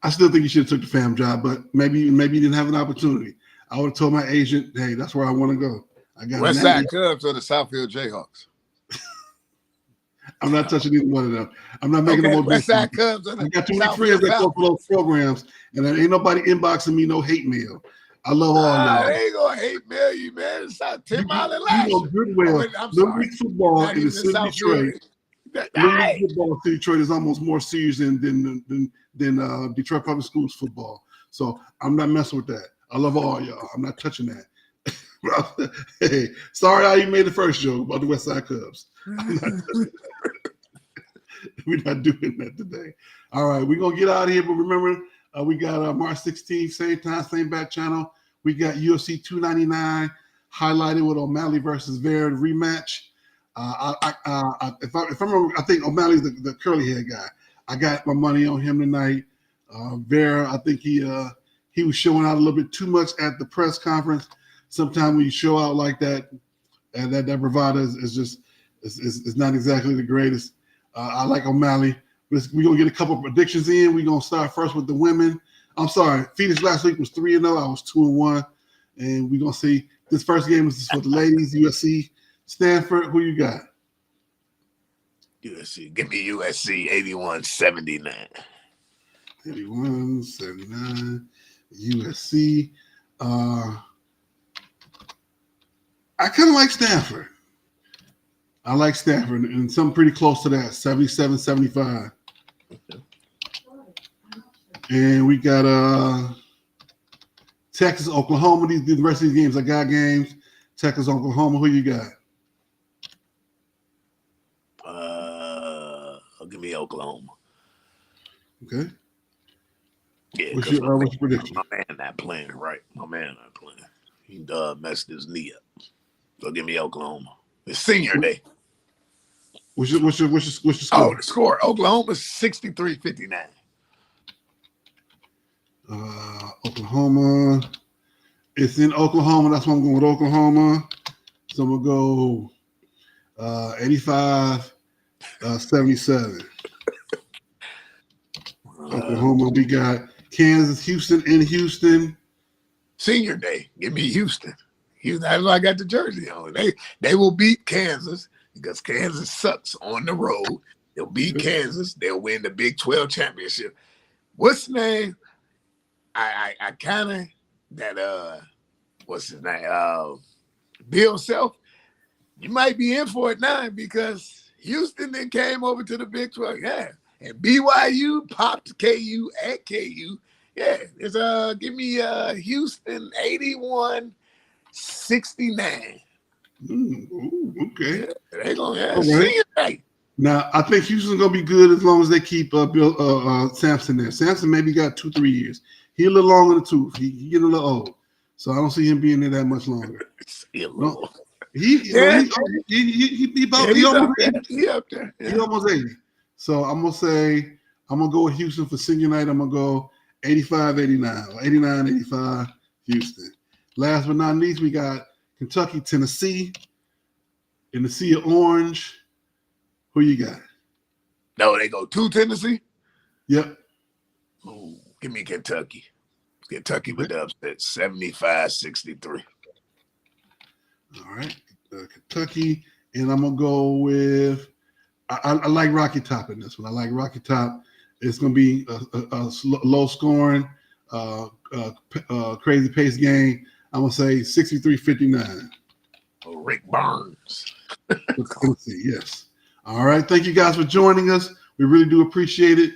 I still think you should have took the FAM job, but maybe you didn't have an opportunity. I would have told my agent, hey, that's where I want to go. I got West Side Cubs or the Southfield Jayhawks? I'm not touching either one of them. I'm not making them more. West Side Cubs. I got too many friends that go for those programs, and there ain't nobody inboxing me no hate mail. I love all y'all. They ain't gonna hate mail you, man. It's not 10 Mile and Lash. Goodwill. Little League football in the city of Detroit. Leading football to Detroit is almost more serious than Detroit Public Schools football. So I'm not messing with that. I love all y'all. I'm not touching that. Hey, sorry how you made the first joke about the West Side Cubs. We're not doing that today. All right, we're going to get out of here. But remember, we got March 16th, same time, same back channel. We got UFC 299 highlighted with O'Malley versus Vera rematch. If I remember, I think O'Malley's the curly hair guy. I got my money on him tonight. Vera, I think he was showing out a little bit too much at the press conference. Sometimes when you show out like that, and that bravado is not exactly the greatest. I like O'Malley. We're gonna get a couple of predictions in. We're gonna start first with the women. I'm sorry, Felix last week was 3-0. I was 2-1, and we're gonna see this first game is for the ladies. USC Stanford. Who you got? USC. Give me USC 81-79. 81-79. USC. I kind of like Stanford. I like Stanford and something pretty close to that, 77-75. And we got Texas, Oklahoma. The rest of these games, I got games. Texas, Oklahoma. Who you got? Give me Oklahoma. Okay. Yeah, what's your prediction? My man not playing right. My man not playing. He messed his knee up. So give me Oklahoma. It's senior day. What's your score? Oh, the score. Oklahoma 63-59. Oklahoma. It's in Oklahoma. That's why I'm going with Oklahoma. So I'm gonna go 85-77. Oklahoma. We got Kansas, Houston in Houston. Senior day. Give me Houston. That's why I got the jersey on. They will beat Kansas because Kansas sucks on the road. They'll beat Kansas. They'll win the Big 12 championship. What's his name? I kind of that what's his name? Bill Self. You might be in for it now because Houston then came over to the Big 12. Yeah. And BYU popped KU at KU. Yeah. It's give me Houston 81-69. Okay. Yeah, they gonna right. Right. Now I think Houston's gonna be good as long as they keep Bill Sampson there. Sampson maybe got 2-3 years. He a little long in the tooth. He getting a little old, so I don't see him being there that much longer. He almost 80. Yeah. He almost 80. So I'm gonna go with Houston for senior night. I'm gonna go 85-89 or 89-85 Houston. Last but not least, we got Kentucky, Tennessee in the Sea of Orange. Who you got? No, they go to Tennessee? Yep. Ooh, give me Kentucky. Kentucky with the upset, 75-63. All right. Kentucky. And I'm going to go with I like Rocky Top in this one. I like Rocky Top. It's going to be a low-scoring, crazy pace game. I'm going to say 63-59. Oh, Rick Barnes. Tennessee, yes. All right. Thank you guys for joining us. We really do appreciate it.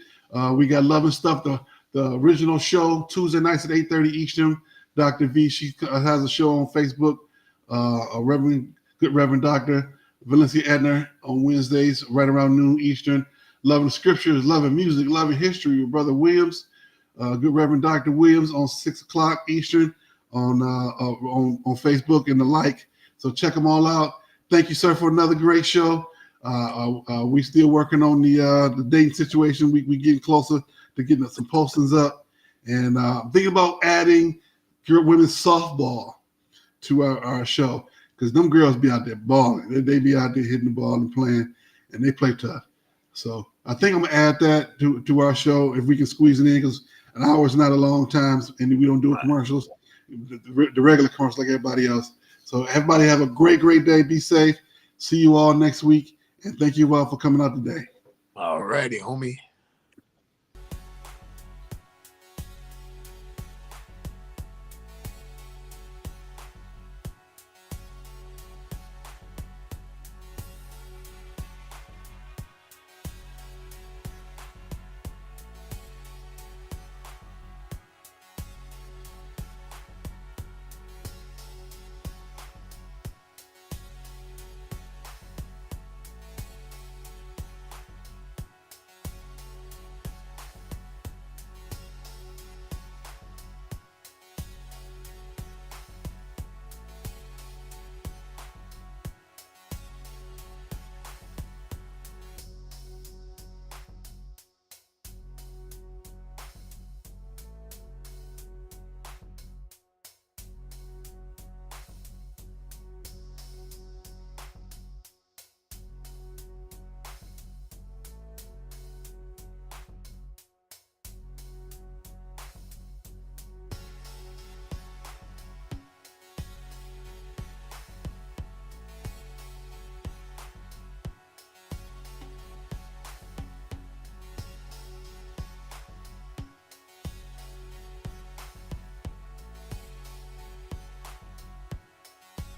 We got Love and Stuff, the original show, Tuesday nights at 8:30 Eastern. Dr. V, she has a show on Facebook. Good Reverend Dr. Valencia Edner on Wednesdays, right around noon Eastern. Loving Scriptures, Loving Music, Loving History with Brother Williams. Good Reverend Dr. Williams on 6 o'clock Eastern on Facebook and the like. So check them all out. Thank you, sir, for another great show. We still working on the dating situation. We getting closer to getting some postings up, and thinking about adding women's softball to our show because them girls be out there balling. They be out there hitting the ball and playing, and they play tough. So I think I'm gonna add that to our show if we can squeeze it in because an hour is not a long time, and we don't do commercials, the regular commercials like everybody else. So everybody have a great day. Be safe. See you all next week. And thank you all for coming out today. All righty, homie.